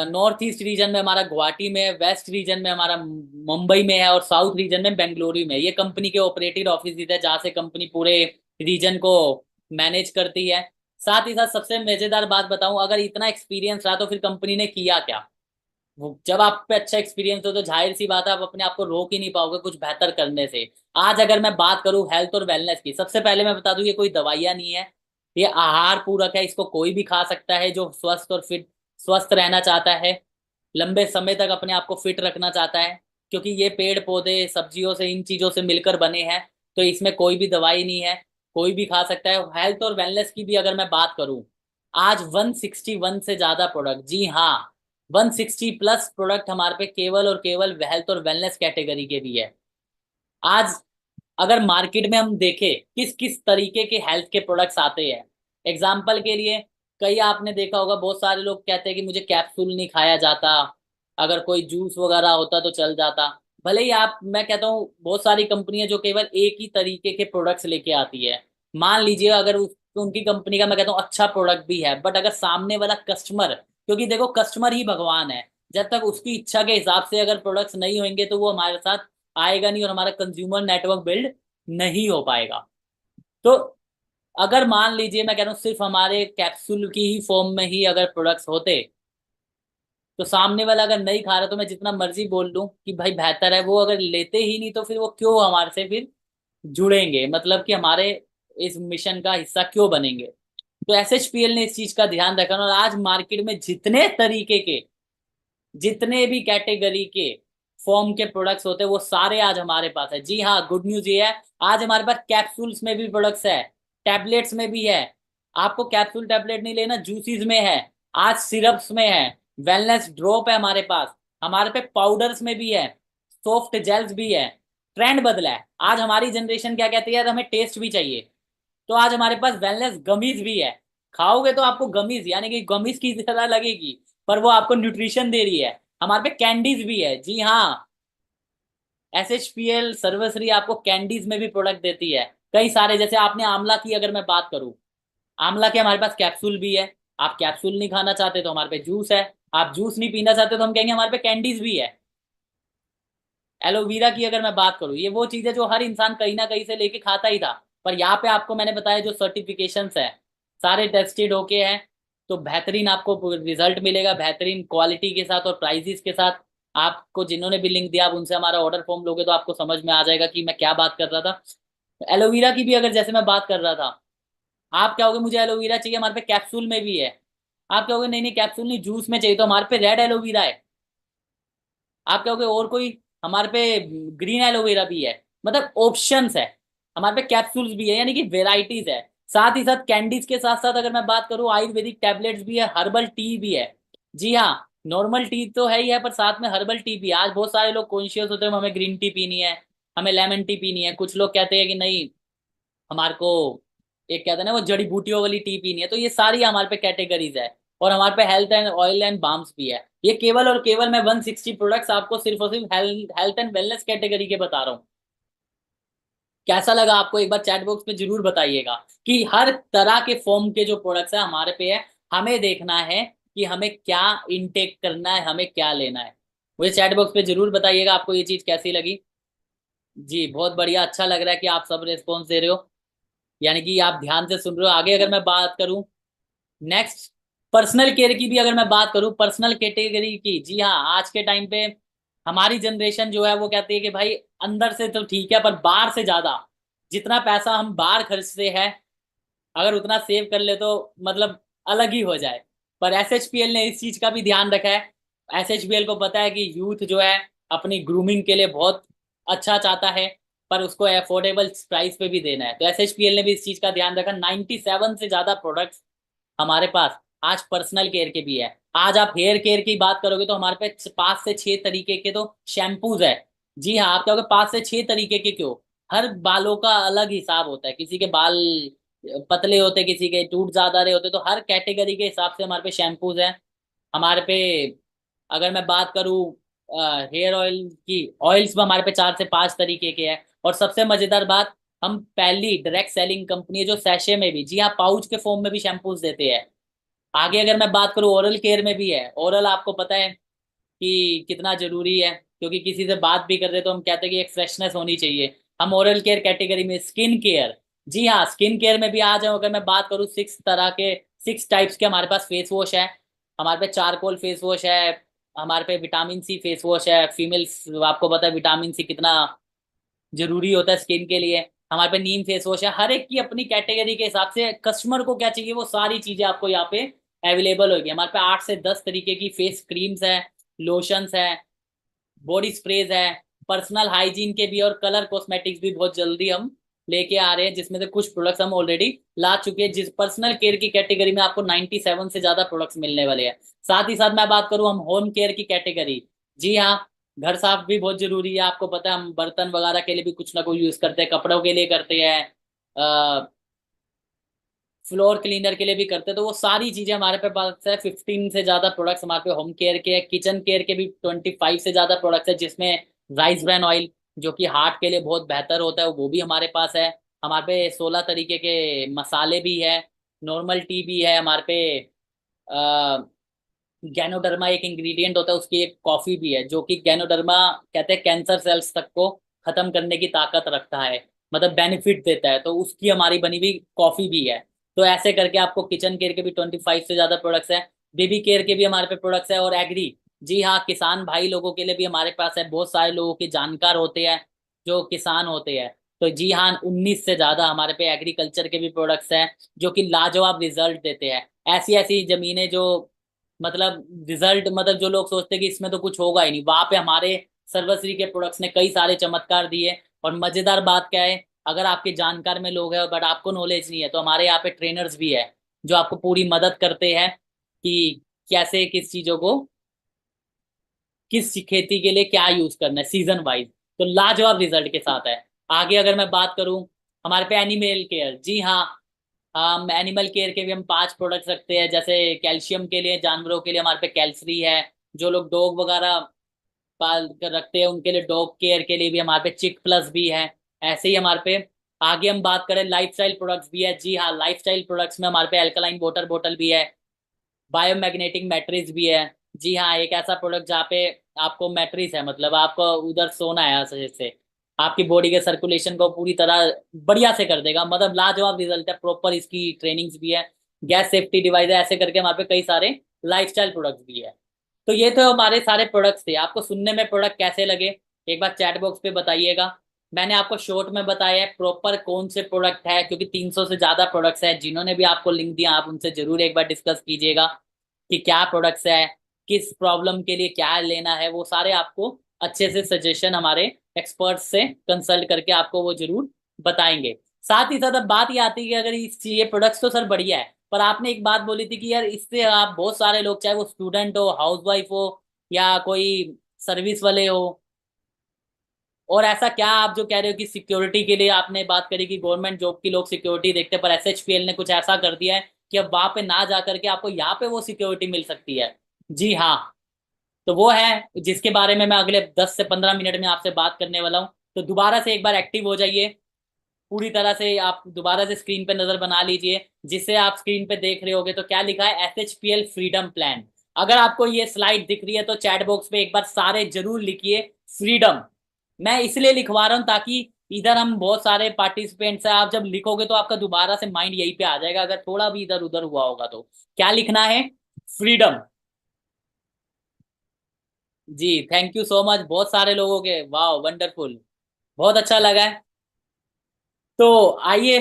नॉर्थ ईस्ट रीजन में हमारा गुवाहाटी में है। वेस्ट रीजन में हमारा मुंबई में है। और साउथ रीजन में बेंगलुरु में। ये कंपनी के ऑपरेटिव ऑफिस है जहाँ से कंपनी पूरे रीजन को मैनेज करती है। साथ ही साथ सबसे मजेदार बात बताऊं, अगर इतना एक्सपीरियंस रहा तो फिर कंपनी ने किया क्या। वो जब आप पे अच्छा एक्सपीरियंस हो तो जाहिर सी बात है आप अपने आप को रोक ही नहीं पाओगे कुछ बेहतर करने से। आज अगर मैं बात करूं हेल्थ और वेलनेस की, सबसे पहले मैं बता दूं ये कोई दवाइयां नहीं है, ये आहार पूरक है। इसको कोई भी खा सकता है जो स्वस्थ और फिट, स्वस्थ रहना चाहता है, लंबे समय तक अपने आप को फिट रखना चाहता है। क्योंकि ये पेड़ पौधे सब्जियों से, इन चीजों से मिलकर बने हैं, तो इसमें कोई भी दवाई नहीं है, कोई भी खा सकता है। हेल्थ और वेलनेस की भी अगर मैं बात करूं, आज 161 से ज्यादा प्रोडक्ट, जी हाँ, 160 प्लस प्रोडक्ट हमारे पे केवल और केवल हेल्थ और वेलनेस कैटेगरी के भी है। आज अगर मार्केट में हम देखें किस किस तरीके के हेल्थ के प्रोडक्ट्स आते हैं, एग्जाम्पल के लिए, कई आपने देखा होगा, बहुत सारे लोग कहते हैं कि मुझे कैप्सूल नहीं खाया जाता, अगर कोई जूस वगैरह होता तो चल जाता। भले ही आप, मैं कहता हूँ बहुत सारी कंपनियां जो केवल एक ही तरीके के प्रोडक्ट्स लेके आती है, मान लीजिए अगर उनकी कंपनी का मैं कहता हूँ अच्छा प्रोडक्ट भी है, बट अगर सामने वाला कस्टमर, क्योंकि देखो कस्टमर ही भगवान है, जब तक उसकी इच्छा के हिसाब से अगर प्रोडक्ट्स नहीं होंगे तो वो हमारे साथ आएगा नहीं और हमारा कंज्यूमर नेटवर्क बिल्ड नहीं हो पाएगा। तो अगर मान लीजिए मैं कह रहा हूँ सिर्फ हमारे कैप्सूल की ही फॉर्म में ही अगर प्रोडक्ट्स होते, तो सामने वाला अगर नहीं खा रहा तो मैं जितना मर्जी बोल लूं कि भाई बेहतर है, वो अगर लेते ही नहीं तो फिर वो क्यों हमारे से फिर जुड़ेंगे, मतलब कि हमारे इस मिशन का हिस्सा क्यों बनेंगे। तो SHPL ने इस चीज का ध्यान रखा और आज मार्केट में जितने तरीके के, जितने भी कैटेगरी के फॉर्म के प्रोडक्ट्स होते हैं वो सारे आज हमारे पास है। जी हाँ, गुड न्यूज ये है, आज हमारे पास कैप्सूल्स में भी प्रोडक्ट्स है, टैबलेट्स में भी है। आपको कैप्सूल टैबलेट नहीं लेना, जूसीज में है, आज सिरप्स में है, वेलनेस ड्रॉप है हमारे पास, हमारे पे पाउडर्स में भी है, सॉफ्ट जेल्स भी है। ट्रेंड बदला है, आज हमारी जनरेशन क्या कहती है, यार हमें टेस्ट भी चाहिए, तो आज हमारे पास वेलनेस गमीज भी है। खाओगे तो आपको गमीज, यानी कि गमीज की तरह लगेगी, पर वो आपको न्यूट्रिशन दे रही है। हमारे पे कैंडीज भी है, जी हाँ, SHPL सर्वश्री आपको कैंडीज में भी प्रोडक्ट देती है कई सारे। जैसे आपने आंवला की अगर मैं बात करूं, आंवला के हमारे पास कैप्सूल भी है। आप कैप्सूल नहीं खाना चाहते तो हमारे पे जूस है। आप जूस नहीं पीना चाहते तो हम कहेंगे हमारे पे कैंडीज भी है। एलोवेरा की अगर मैं बात करूं, ये वो चीज है जो हर इंसान कहीं ना कहीं से लेके खाता ही था, पर यहाँ पे आपको मैंने बताया जो सर्टिफिकेशंस है सारे टेस्टेड होके हैं, तो बेहतरीन आपको रिजल्ट मिलेगा, बेहतरीन क्वालिटी के साथ और प्राइजेस के साथ। आपको जिन्होंने भी लिंक दिया आप उनसे हमारा ऑर्डर फॉर्म लोगे तो आपको समझ में आ जाएगा कि मैं क्या बात कर रहा था। एलोवेरा की भी अगर जैसे मैं बात कर रहा था, आप क्या होगे, मुझे एलोवेरा चाहिए, हमारे पे कैप्सूल में भी है। आप क्या होगे, नहीं नहीं कैप्सूल नहीं, जूस में चाहिए, तो हमारे पे रेड एलोवेरा है। आप कहोगे और कोई, हमारे पे ग्रीन एलोवेरा भी है। मतलब ऑप्शंस है, हमारे पे कैप्सूल्स भी है, यानी कि वेराइटीज है। साथ ही साथ कैंडीज के साथ साथ अगर मैं बात करूं, आयुर्वेदिक टैबलेट्स भी है, हर्बल टी भी है। जी हाँ, नॉर्मल टी तो है ही है, पर साथ में हर्बल टी भी है। आज बहुत सारे लोग कॉन्शियस होते हैं हमें ग्रीन टी पीनी है, हमें लेमन टी पीनी है, कुछ लोग कहते हैं कि नहीं हमारे को, एक कहते हैं ना वो जड़ी बूटियों वाली टी पीनी है। तो ये सारी हमारे पे कैटेगरीज है। और हमारे पे health and oil and balms भी है। ये केवल और केवल मैं 160 प्रोडक्ट्स आपको सिर्फ और सिर्फ हेल्थ एंड वेलनेस कैटेगरी के बता रहा हूँ। कैसा लगा आपको, एक बार चैट बॉक्स में जरूर बताइएगा कि हर तरह के फॉर्म के जो प्रोडक्ट्स है हमारे पे है। हमें देखना है कि हमें क्या इनटेक करना है, हमें क्या लेना है। मुझे चैट बॉक्स पे जरूर बताइएगा आपको ये चीज कैसी लगी। जी बहुत बढ़िया, अच्छा लग रहा है कि आप सब रिस्पॉन्स दे रहे हो, यानी कि आप ध्यान से सुन रहे हो। आगे अगर मैं बात करूं, नेक्स्ट, पर्सनल केयर की भी अगर मैं बात करूं, पर्सनल कैटेगरी की, जी हाँ, आज के टाइम पे हमारी जनरेशन जो है वो कहती है कि भाई अंदर से तो ठीक है पर बाहर से ज्यादा, जितना पैसा हम बाहर खर्चते हैं अगर उतना सेव कर ले तो मतलब अलग ही हो जाए। पर एसएचपीएल ने इस चीज का भी ध्यान रखा है। एसएचपीएल को पता है कि यूथ जो है अपनी ग्रूमिंग के लिए बहुत अच्छा चाहता है, पर उसको अफोर्डेबल प्राइस पे भी देना है। तो एसएचपीएल ने भी इस चीज का ध्यान रखा। 97 से ज्यादा प्रोडक्ट्स हमारे पास आज पर्सनल केयर के भी है। आज आप हेयर केयर की बात करोगे तो हमारे पास 5 से 6 तरीके के तो शैम्पूज है। जी हाँ, आप कहोगे 5 से 6 तरीके के क्यों? हर बालों का अलग हिसाब होता है, किसी के बाल पतले होते, किसी के टूट ज्यादा रहे होते, तो हर कैटेगरी के हिसाब से हमारे पे शैम्पूज हैं। हमारे पे अगर मैं बात करूँ हेयर ऑयल की, ऑयल्स में हमारे पे 4 से 5 तरीके के हैं। और सबसे मजेदार बात, हम पहली डायरेक्ट सेलिंग कंपनी है जो सैशे में भी, जी हाँ, पाउच के फॉर्म में भी शैम्पूज देते हैं। आगे अगर मैं बात करूँ ओरल केयर में भी है। ओरल आपको पता है कि कितना जरूरी है, क्योंकि किसी से बात भी कर रहे तो हम कहते हैं कि एक फ्रेशनेस होनी चाहिए। हम ओरल केयर कैटेगरी में स्किन केयर, जी हाँ, स्किन केयर में भी आ जाओ। अगर मैं बात करूँ 6 टाइप्स के हमारे पास फेस वॉश है। हमारे पे चारकोल फेस वॉश है, हमारे पे विटामिन सी फेस वॉश है। फीमेल्स, आपको पता है विटामिन सी कितना जरूरी होता है स्किन के लिए। हमारे पे नीम फेस वॉश है। हर एक की अपनी कैटेगरी के हिसाब से कस्टमर को क्या चाहिए वो सारी चीजें आपको यहाँ पे अवेलेबल होगी। हमारे पे 8 से 10 तरीके की फेस क्रीम्स है, लोशंस है, बॉडी स्प्रेज है, पर्सनल हाइजीन के भी, और कलर कॉस्मेटिक्स भी बहुत जल्दी हम लेके आ रहे हैं, जिसमें से कुछ प्रोडक्ट्स हम ऑलरेडी ला चुके हैं। जिस पर्सनल केयर की कैटेगरी में आपको 97 से ज्यादा प्रोडक्ट्स मिलने वाले हैं। साथ ही साथ मैं बात करूं हम होम केयर की कैटेगरी, जी हाँ, घर साफ भी बहुत जरूरी है। आपको पता है हम बर्तन वगैरह के लिए भी कुछ ना कुछ यूज करते हैं, कपड़ों के लिए करते हैं, फ्लोर क्लीनर के लिए भी करते हैं। तो वो सारी चीजें हमारे पे पास है। 15 से ज्यादा प्रोडक्ट्स हमारे पे होम केयर के हैं। किचन केयर के भी 25 से ज्यादा प्रोडक्ट्स है, जिसमें राइस ब्रान ऑयल जो कि हार्ट के लिए बहुत बेहतर होता है वो भी हमारे पास है। हमारे पे 16 तरीके के मसाले भी है, नॉर्मल टी भी है हमारे पे। गैनोडर्मा एक इंग्रेडिएंट होता है, उसकी एक कॉफी भी है जो कि गैनोडर्मा कहते हैं कैंसर सेल्स तक को खत्म करने की ताकत रखता है, मतलब बेनिफिट देता है, तो उसकी हमारी बनी हुई कॉफी भी है। तो ऐसे करके आपको किचन केयर के भी 25 से ज्यादा प्रोडक्ट्स हैं। बेबी केयर के भी हमारे पे प्रोडक्ट्स है। और एग्री, जी हाँ, किसान भाई लोगों के लिए भी हमारे पास है। बहुत सारे लोगों के जानकार होते हैं जो किसान होते हैं। तो जी हाँ, 19 से ज्यादा हमारे पे एग्रीकल्चर के भी प्रोडक्ट्स हैं जो कि लाजवाब रिजल्ट देते हैं। ऐसी ऐसी जमीनें जो मतलब रिजल्ट, मतलब जो लोग सोचते हैं कि इसमें तो कुछ होगा ही नहीं, वहां पे हमारे सर्वश्री के प्रोडक्ट्स ने कई सारे चमत्कार दिए। और मजेदार बात क्या है, अगर आपके जानकार में लोग हैं बट आपको नॉलेज नहीं है, तो हमारे यहाँ पे ट्रेनर्स भी है जो आपको पूरी मदद करते हैं कि कैसे किस चीजों को, किस खेती के लिए क्या यूज करना है सीजन वाइज। तो लाजवाब रिजल्ट के साथ है। आगे अगर मैं बात करूं, हमारे पे एनिमल केयर, जी हाँ, हम एनिमल केयर के भी हम 5 प्रोडक्ट्स रखते हैं। जैसे कैल्शियम के लिए जानवरों के लिए हमारे पे कैल्सरी है। जो लोग डॉग वगैरह पाल कर रखते हैं उनके लिए डॉग केयर के लिए भी हमारे पे चिक प्लस भी है। ऐसे ही हमारे पे आगे हम बात करें लाइफस्टाइल प्रोडक्ट्स भी है। जी हाँ, लाइफस्टाइल प्रोडक्ट्स में हमारे पे अल्कलाइन वाटर बोतल भी है, बायोमैग्नेटिक मैट्रिक्स भी है। जी हाँ, एक ऐसा प्रोडक्ट जहाँ पे आपको मैट्रिक्स है, मतलब आपको उधर सोना है ऐसे से आपकी बॉडी के सर्कुलेशन को पूरी तरह बढ़िया से कर देगा। मतलब लाजवाब रिजल्ट है, प्रॉपर इसकी ट्रेनिंग्स भी है, गैस सेफ्टी डिवाइस है। ऐसे करके हमारे पे कई सारे लाइफस्टाइल प्रोडक्ट्स भी है। तो ये तो हमारे सारे प्रोडक्ट्स थे। आपको सुनने में प्रोडक्ट कैसे लगे एक बार चैट बॉक्स पे बताइएगा। मैंने आपको शॉर्ट में बताया है प्रॉपर कौन से प्रोडक्ट है, क्योंकि 300 से ज्यादा प्रोडक्ट्स है। जिन्होंने भी आपको लिंक दिया आप उनसे जरूर एक बार डिस्कस कीजिएगा कि क्या प्रोडक्ट्स है, किस प्रॉब्लम के लिए क्या लेना है। वो सारे आपको अच्छे से सजेशन हमारे एक्सपर्ट से कंसल्ट करके आपको वो जरूर बताएंगे। साथ ही साथ अब बात ये आती है कि अगर ये प्रोडक्ट्स तो सर बढ़िया है, पर आपने एक बात बोली थी कि यार इससे आप बहुत सारे लोग, चाहे वो स्टूडेंट हो, हाउसवाइफ हो, या कोई सर्विस वाले हो, और ऐसा क्या आप जो कह रहे हो कि सिक्योरिटी के लिए आपने बात करी कि गवर्नमेंट जॉब की लोग सिक्योरिटी देखते हैं, पर एसएचपीएल ने कुछ ऐसा कर दिया है कि अब वहां पे ना जा करके आपको यहाँ पे वो सिक्योरिटी मिल सकती है। जी हाँ, तो वो है जिसके बारे में मैं अगले 10 से 15 मिनट में आपसे बात करने वाला हूँ। तो दोबारा से एक बार एक्टिव हो जाइए। पूरी तरह से आप दोबारा से स्क्रीन पे नजर बना लीजिए, जिससे आप स्क्रीन पे देख रहे होगे तो क्या लिखा है, SHPL फ्रीडम प्लान। अगर आपको ये स्लाइड दिख रही है तो चैट बॉक्स पे एक बार सारे जरूर लिखिए फ्रीडम। मैं इसलिए लिखवा रहा हूँ ताकि इधर हम बहुत सारे पार्टिसिपेंट्स हैं, आप जब लिखोगे तो आपका दोबारा से माइंड यहीं पे आ जाएगा, अगर थोड़ा भी इधर उधर हुआ होगा तो। क्या लिखना है, फ्रीडम। जी थैंक यू सो मच, बहुत सारे लोगों के, वाह वंडरफुल, बहुत अच्छा लगा है। तो आइए,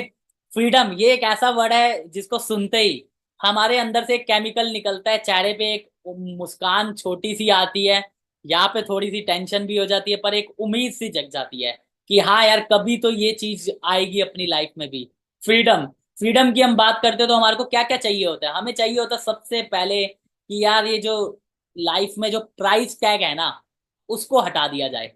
फ्रीडम ये एक ऐसा वर्ड है जिसको सुनते ही हमारे अंदर से एक केमिकल निकलता है, चेहरे पे एक मुस्कान छोटी सी आती है, यहाँ पे थोड़ी सी टेंशन भी हो जाती है, पर एक उम्मीद सी जग जाती है कि हाँ यार कभी तो ये चीज आएगी अपनी लाइफ में भी। फ्रीडम, फ्रीडम की हम बात करते हैं तो हमारे को क्या क्या चाहिए होता है, हमें चाहिए होता है सबसे पहले कि यार ये जो लाइफ में जो प्राइस टैग है ना, उसको हटा दिया जाए।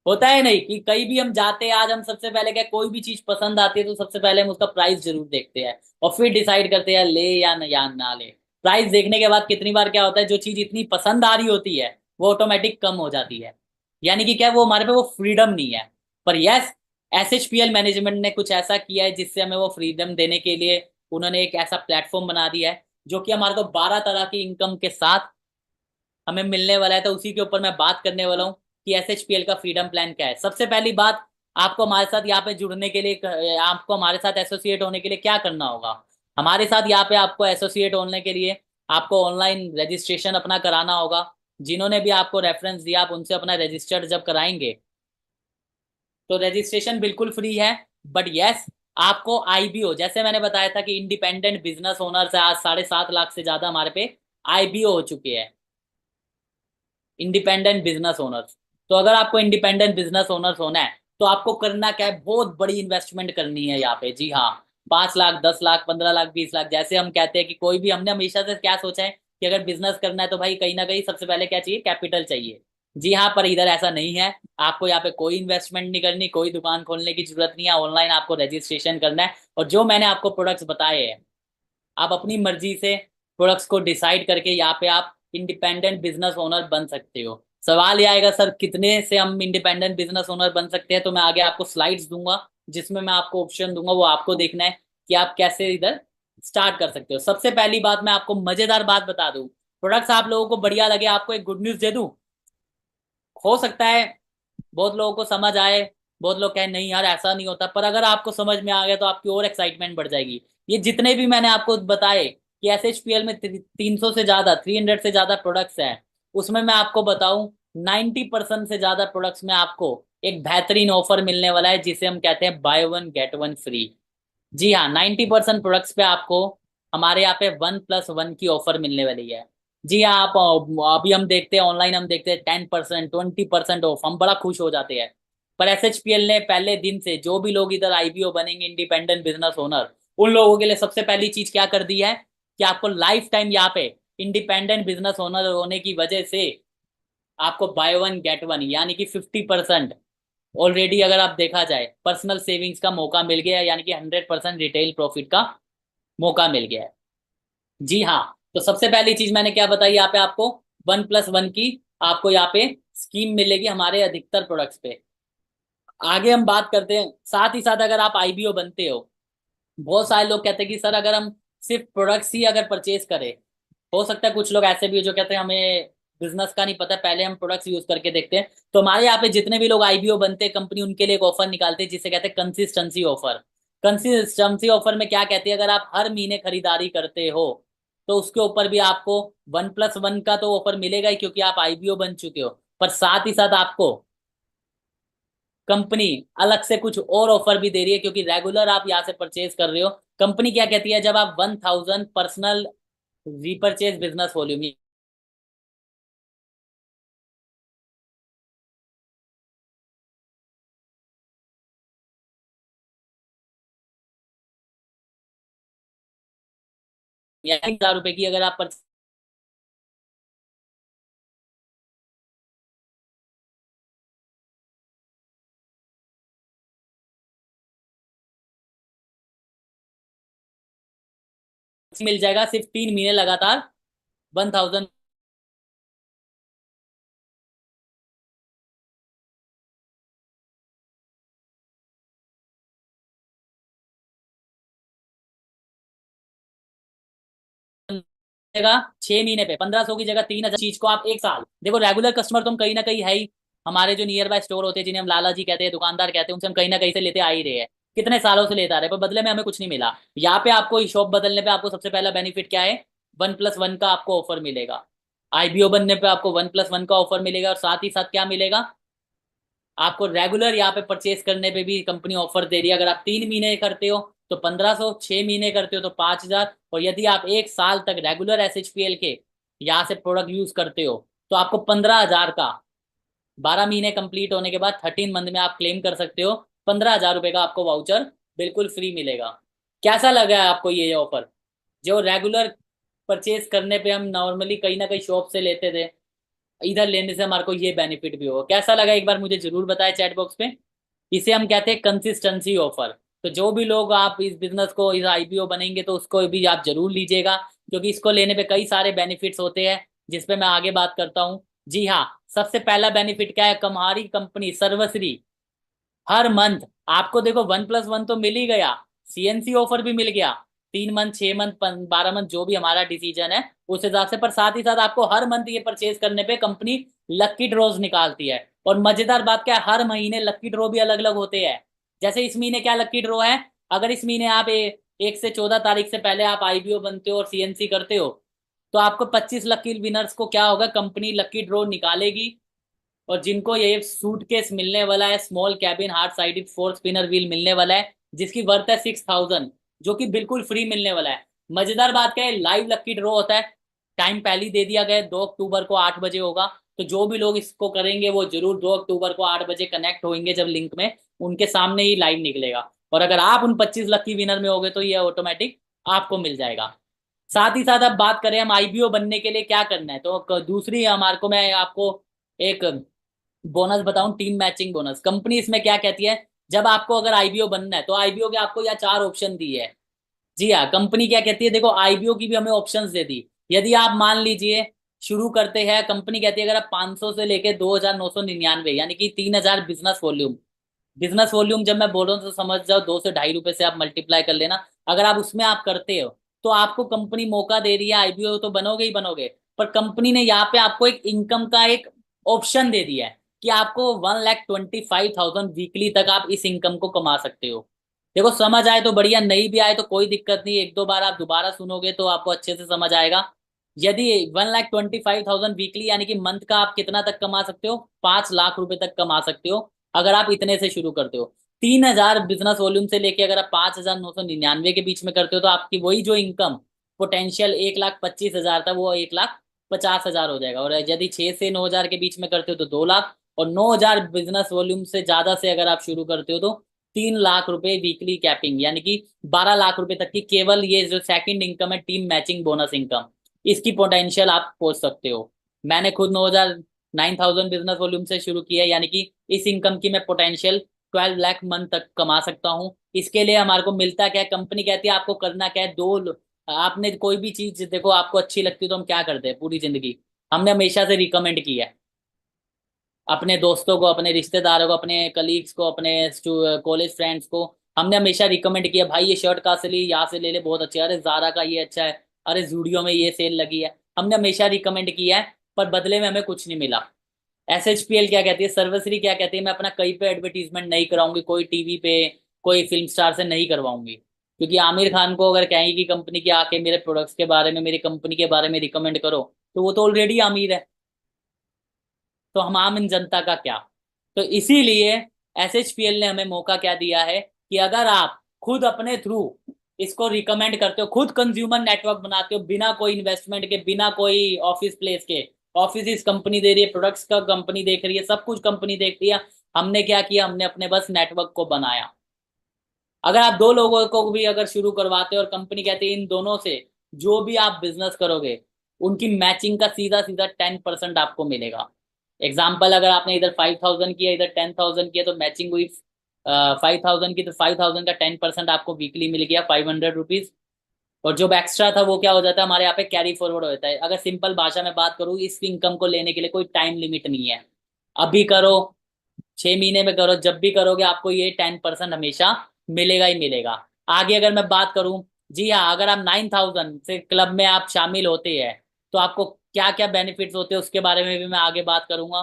होता है नहीं कि कहीं भी हम जाते हैं, आज हम सबसे पहले क्या, कोई भी चीज पसंद आती है तो सबसे पहले हम उसका प्राइस जरूर देखते हैं और फिर डिसाइड करते हैं ले या ना ले। प्राइस देखने के बाद कितनी बार क्या होता है, जो चीज इतनी पसंद आ रही होती है वो ऑटोमेटिक कम हो जाती है, यानी कि क्या, वो हमारे पे वो फ्रीडम नहीं है। पर यस, SHPL मैनेजमेंट ने कुछ ऐसा किया है जिससे हमें वो फ्रीडम देने के लिए उन्होंने एक ऐसा प्लेटफॉर्म बना दिया है जो कि हमारे को 12 तरह की इनकम के साथ हमें मिलने वाला है। तो उसी के ऊपर मैं बात करने वाला हूँ कि SHPL का फ्रीडम प्लान क्या है। सबसे पहली बात, आपको हमारे साथ यहाँ पे जुड़ने के लिए, आपको हमारे साथ एसोसिएट होने के लिए क्या करना होगा। हमारे साथ यहाँ पे आपको एसोसिएट होने के लिए आपको ऑनलाइन रजिस्ट्रेशन अपना कराना होगा। जिन्होंने भी आपको रेफरेंस दिया आप उनसे अपना रजिस्टर्ड जब कराएंगे तो रजिस्ट्रेशन बिल्कुल फ्री है। बट यस, आपको IBO, जैसे मैंने बताया था कि इंडिपेंडेंट बिजनेस ओनर से आज 7.5 लाख से ज्यादा हमारे पे IBO हो चुके हैं, इंडिपेंडेंट बिजनेस ओनर्स। तो अगर आपको इंडिपेंडेंट बिजनेस ओनर्स होना है तो आपको करना क्या है, बहुत बड़ी इन्वेस्टमेंट करनी है यहाँ पे। जी हाँ, 5 लाख, 10 लाख, 15 लाख, 20 लाख, जैसे हम कहते हैं कि कोई भी, हमने हमेशा से क्या सोचा है कि अगर बिजनेस करना है तो भाई कहीं ना कहीं सबसे पहले क्या चाहिए, कैपिटल चाहिए। जी हाँ, पर इधर ऐसा नहीं है। आपको यहाँ पे कोई इन्वेस्टमेंट नहीं करनी, कोई दुकान खोलने की जरूरत नहीं है, ऑनलाइन आपको रजिस्ट्रेशन करना है और जो मैंने आपको प्रोडक्ट्स बताए हैं आप अपनी मर्जी से प्रोडक्ट्स को डिसाइड करके यहाँ पे आप इंडिपेंडेंट बिजनेस ओनर बन सकते हो। सवाल ये आएगा सर कितने से हम इंडिपेंडेंट बिजनेस ओनर बन सकते हैं, तो मैं आगे आपको स्लाइड्स दूंगा जिसमें मैं आपको ऑप्शन दूंगा, वो आपको देखना है कि आप कैसे इधर स्टार्ट कर सकते हो। सबसे पहली बात, मैं आपको मजेदार बात बता दूं, प्रोडक्ट्स आप लोगों को बढ़िया लगे, आपको एक गुड न्यूज दे दूं। हो सकता है बहुत लोगों को समझ आए, बहुत लोग कहें नहीं यार ऐसा नहीं होता, पर अगर आपको समझ में आ गया तो आपकी और एक्साइटमेंट बढ़ जाएगी। ये जितने भी मैंने आपको बताए कि SHPL में 300 से ज्यादा, 300 से ज्यादा प्रोडक्ट्स हैं, उसमें मैं आपको बताऊं 90% से ज्यादा प्रोडक्ट्स में आपको एक बेहतरीन ऑफर मिलने वाला है जिसे हम कहते हैं buy one get one free. जी हाँ, 90% प्रोडक्ट्स पे आपको हमारे यहाँ पे 1+1 की ऑफर मिलने वाली है। जी हाँ, आप अभी हम देखते हैं ऑनलाइन, हम देखते हैं 10%, 20% ऑफ, हम बड़ा खुश हो जाते हैं। पर SHPL ने पहले दिन से जो भी लोग इधर IBO बनेंगे, इंडिपेंडेंट बिजनेस ओनर, उन लोगों के लिए सबसे पहली चीज क्या कर दी है कि आपको लाइफ टाइम यहाँ पे इंडिपेंडेंट बिजनेस ओनर होने की वजह से आपको बाय वन गेट वन यानी कि 50% ऑलरेडी, अगर आप देखा जाए, पर्सनल सेविंग्स का मौका मिल गया है, यानी कि 100% रिटेल प्रॉफिट का मौका मिल गया है। जी हाँ, तो सबसे पहली चीज मैंने क्या बताई यहाँ पे आपको, 1+1 की आपको यहाँ पे स्कीम मिलेगी हमारे अधिकतर प्रोडक्ट्स पे। आगे हम बात करते हैं, साथ ही साथ अगर आप IBO बनते हो, बहुत सारे लोग कहते हैं कि सर अगर हम सिर्फ प्रोडक्ट्स ही अगर परचेज करें, हो सकता है कुछ लोग ऐसे भी हो जो कहते हैं हमें बिजनेस का नहीं पता, पहले हम प्रोडक्ट्स यूज करके देखते हैं। तो हमारे यहाँ पे जितने भी लोग IBO बनते हैं, कंपनी उनके लिए एक ऑफर निकालती है जिसे कहते हैं कंसिस्टेंसी ऑफर। कंसिस्टेंसी ऑफर में क्या कहती है, अगर आप हर महीने खरीदारी करते हो तो उसके ऊपर भी आपको 1+1 का तो ऑफर मिलेगा ही, क्योंकि आप IBO बन चुके हो। पर साथ ही साथ आपको कंपनी अलग से कुछ और ऑफर भी दे रही है, क्योंकि रेगुलर आप यहाँ से परचेज कर रहे हो। कंपनी क्या कहती है, जब आप 1000 पर्सनल रीपरचेज बिजनेस वॉल्यूम यानी 1000 रुपए की अगर आप मिल जाएगा सिर्फ 3 महीने लगातार 1000। मिलेगा 6 महीने पे 1500 की जगह 3000 चीज को आप एक साल। देखो रेगुलर कस्टमर तो हम कहीं ना कहीं है ही, हमारे जो नियर बाय स्टोर होते हैं जिन्हें हम लाला जी कहते हैं, दुकानदार कहते हैं, उनसे हम कहीं ना कहीं से लेते आ ही रहे हैं, कितने सालों से लेते आ रहे हैं, पर बदले में हमें कुछ नहीं मिला। यहाँ पे आपको शॉप बदलने पे आपको सबसे पहला बेनिफिट क्या है, 1+1 का आपको ऑफर मिलेगा। आईबीओ बनने पे आपको 1+1 का ऑफर मिलेगा, और साथ ही साथ क्या मिलेगा, आपको रेगुलर यहाँ पे परचेस करने पे भी कंपनी ऑफर दे रही है। अगर आप 3 महीने करते हो तो 1500, 6 महीने करते हो तो 5000, और यदि आप एक साल तक रेगुलर एसएचपीएल के यहाँ से प्रोडक्ट यूज करते हो तो आपको 15,000 का, 12 महीने कंप्लीट होने के बाद 13 मंथ में आप क्लेम कर सकते हो, 15,000 रुपए का आपको वाउचर बिल्कुल फ्री मिलेगा। कैसा लगा है आपको ये ऑफर? जो रेगुलर परचेज करने पे हम नॉर्मली कहीं ना कहीं शॉप से लेते थे, इधर लेने से हमारे को ये बेनिफिट भी होगा। कैसा लगा एक बार मुझे जरूर बताएं चैट बॉक्स पे। इसे हम कहते हैं कंसिस्टेंसी ऑफर। तो जो भी लोग आप इस बिजनेस को, इस आईपीओ बनेंगे तो उसको भी आप जरूर लीजिएगा, क्योंकि इसको लेने पे कई सारे बेनिफिट्स होते हैं जिसपे मैं आगे बात करता हूँ। जी हाँ, सबसे पहला बेनिफिट क्या है, हमारी कंपनी सर्वश्री हर मंथ आपको, देखो 1+1 तो मिल ही गया, सीएनसी ऑफर भी मिल गया, 3 मंथ, 6 मंथ, 12 मंथ, जो भी हमारा डिसीजन है उस हिसाब से, पर साथ ही साथ आपको हर मंथ ये परचेज करने पे कंपनी लक्की ड्रॉज निकालती है। और मजेदार बात क्या है, हर महीने लक्की ड्रॉ भी अलग अलग होते हैं। जैसे इस महीने क्या लक्की ड्रॉ है, अगर इस महीने आप 1 से 14 तारीख से पहले आप आईबीओ बनते हो और सीएनसी करते हो तो आपको 25 लक्की विनर्स को क्या होगा, कंपनी लक्की ड्रॉ निकालेगी, और जिनको ये सूटकेस मिलने वाला है, small cabin hard sided 4 spinner wheel मिलने वाला है, जिसकी वर्थ है 6,000, जो कि बिल्कुल फ्री मिलने वाला है। मजेदार बात क्या है, लाइव लक्की ड्रॉ होता है, टाइम पहले ही दे दिया गया है, 2 अक्टूबर को 8 बजे होगा। तो जो भी लोग इसको करेंगे वो जरूर 2 अक्टूबर को 8 बजे कनेक्ट होंगे, जब लिंक में उनके सामने ही लाइव निकलेगा, और अगर आप उन 25 लक्की विनर में होगे तो ये ऑटोमेटिक आपको मिल जाएगा। साथ ही साथ अब बात करें हम आईबीओ बनने के लिए क्या करना है, तो दूसरी हमारे को, मैं आपको एक बोनस बताऊं, टीम मैचिंग बोनस। कंपनी इसमें क्या कहती है, जब आपको अगर आईबीओ बनना है तो आईबीओ के आपको या 4 ऑप्शन दी है। जी हाँ, कंपनी क्या कहती है, देखो आईबीओ की भी हमें ऑप्शंस दे दी। यदि आप मान लीजिए शुरू करते हैं, कंपनी कहती है अगर आप 500 से लेके 2,999, यानी कि 3,000 बिजनेस वॉल्यूम। बिजनेस वॉल्यूम जब मैं बोल रहा हूँ तो समझ जाओ 2 से 2.5 रुपए से आप मल्टीप्लाई कर लेना। अगर आप उसमें आप करते हो तो आपको कंपनी मौका दे रही है, आईबीओ तो बनोगे ही बनोगे, पर कंपनी ने यहाँ पे आपको एक इनकम का एक ऑप्शन दे दिया है कि आपको 1,25,000 वीकली तक आप इस इनकम को कमा सकते हो। देखो समझ आए तो बढ़िया, नहीं भी आए तो कोई दिक्कत नहीं, 1-2 बार आप दोबारा सुनोगे तो आपको अच्छे से समझ आएगा। यदि 1,25,000 वीकली यानी कि मंथ का आप कितना तक कमा सकते हो, 5 लाख रुपए तक कमा सकते हो, अगर आप इतने से शुरू करते हो। 3,000 बिजनेस वॉल्यूम से लेके अगर आप 5,999 के बीच में करते हो तो आपकी वही जो इनकम पोटेंशियल 1,25,000 था वो 1,50,000 हो जाएगा। और यदि 6 से 9,000 के बीच में करते हो तो 2 लाख, और 9,000 बिजनेस वॉल्यूम से ज्यादा से अगर आप शुरू करते हो तो 3 लाख रुपए वीकली कैपिंग, यानी कि 12 लाख रुपए तक की केवल ये जो सेकंड इनकम है, टीम मैचिंग बोनस इनकम, इसकी पोटेंशियल आप पहुंच सकते हो। मैंने खुद 9,000 बिजनेस वॉल्यूम से शुरू किया है, यानी कि इस इनकम की मैं पोटेंशियल 12 लाख मंथ तक कमा सकता हूँ। इसके लिए हमारे को मिलता क्या है, कंपनी कहती है आपको करना क्या है, आपने कोई भी चीज देखो आपको अच्छी लगती है तो हम क्या करते हैं पूरी जिंदगी, हमने हमेशा से रिकमेंड किया है अपने दोस्तों को, अपने रिश्तेदारों को, अपने कलीग्स को, अपने कॉलेज फ्रेंड्स को। हमने हमेशा रिकमेंड किया, भाई ये शर्ट कहाँ से ली, यहाँ से ले ले बहुत अच्छा है, अरे जारा का ये अच्छा है, अरे जूडियो में ये सेल लगी है। हमने हमेशा रिकमेंड किया है, पर बदले में हमें कुछ नहीं मिला। एसएचपीएल क्या कहती है, सर्वश्री क्या कहती है, मैं अपना कहीं पे एडवर्टीजमेंट नहीं कराऊंगी, कोई टीवी पे, कोई फिल्म स्टार से नहीं करवाऊंगी, क्योंकि आमिर खान को अगर कहेंगी कि कंपनी की आके मेरे प्रोडक्ट्स के बारे में, मेरी कंपनी के बारे में रिकमेंड करो, तो वो तो ऑलरेडी आमिर है, तो हम आम जनता का क्या। तो इसीलिए एसएचपीएल ने हमें मौका क्या दिया है कि अगर आप खुद अपने थ्रू इसको रिकमेंड करते हो, खुद कंज्यूमर नेटवर्क बनाते हो, बिना कोई इन्वेस्टमेंट के, बिना कोई ऑफिस प्लेस के, ऑफिस इस कंपनी दे रही है, प्रोडक्ट्स का कंपनी देख रही है, सब कुछ कंपनी देख रही है, हमने क्या किया, हमने अपने बस नेटवर्क को बनाया। अगर आप 2 लोगों को भी अगर शुरू करवाते हो और कंपनी कहती है इन दोनों से जो भी आप बिजनेस करोगे उनकी मैचिंग का सीधा सीधा 10% आपको मिलेगा। एग्जाम्पल, अगर आपने इधर 5,000 किया, इधर 10,000 किया, तो मैचिंग हुई 5,000 की, तो 5,000 का 10% आपको वीकली मिल गया, 500 रुपीज। और जो एक्स्ट्रा था वो क्या हो जाता है, हमारे यहाँ पे कैरी फॉरवर्ड हो जाता है। अगर सिंपल भाषा में बात करूँ, इस इनकम को लेने के लिए कोई टाइम लिमिट नहीं है, अभी करो, 6 महीने में करो, जब भी करोगे आपको ये 10% हमेशा मिलेगा ही मिलेगा। आगे अगर मैं बात करूं जी हाँ, अगर आप 9,000 से क्लब में आप शामिल होते हैं तो आपको क्या क्या बेनिफिट्स होते हैं उसके बारे में भी मैं आगे बात करूंगा।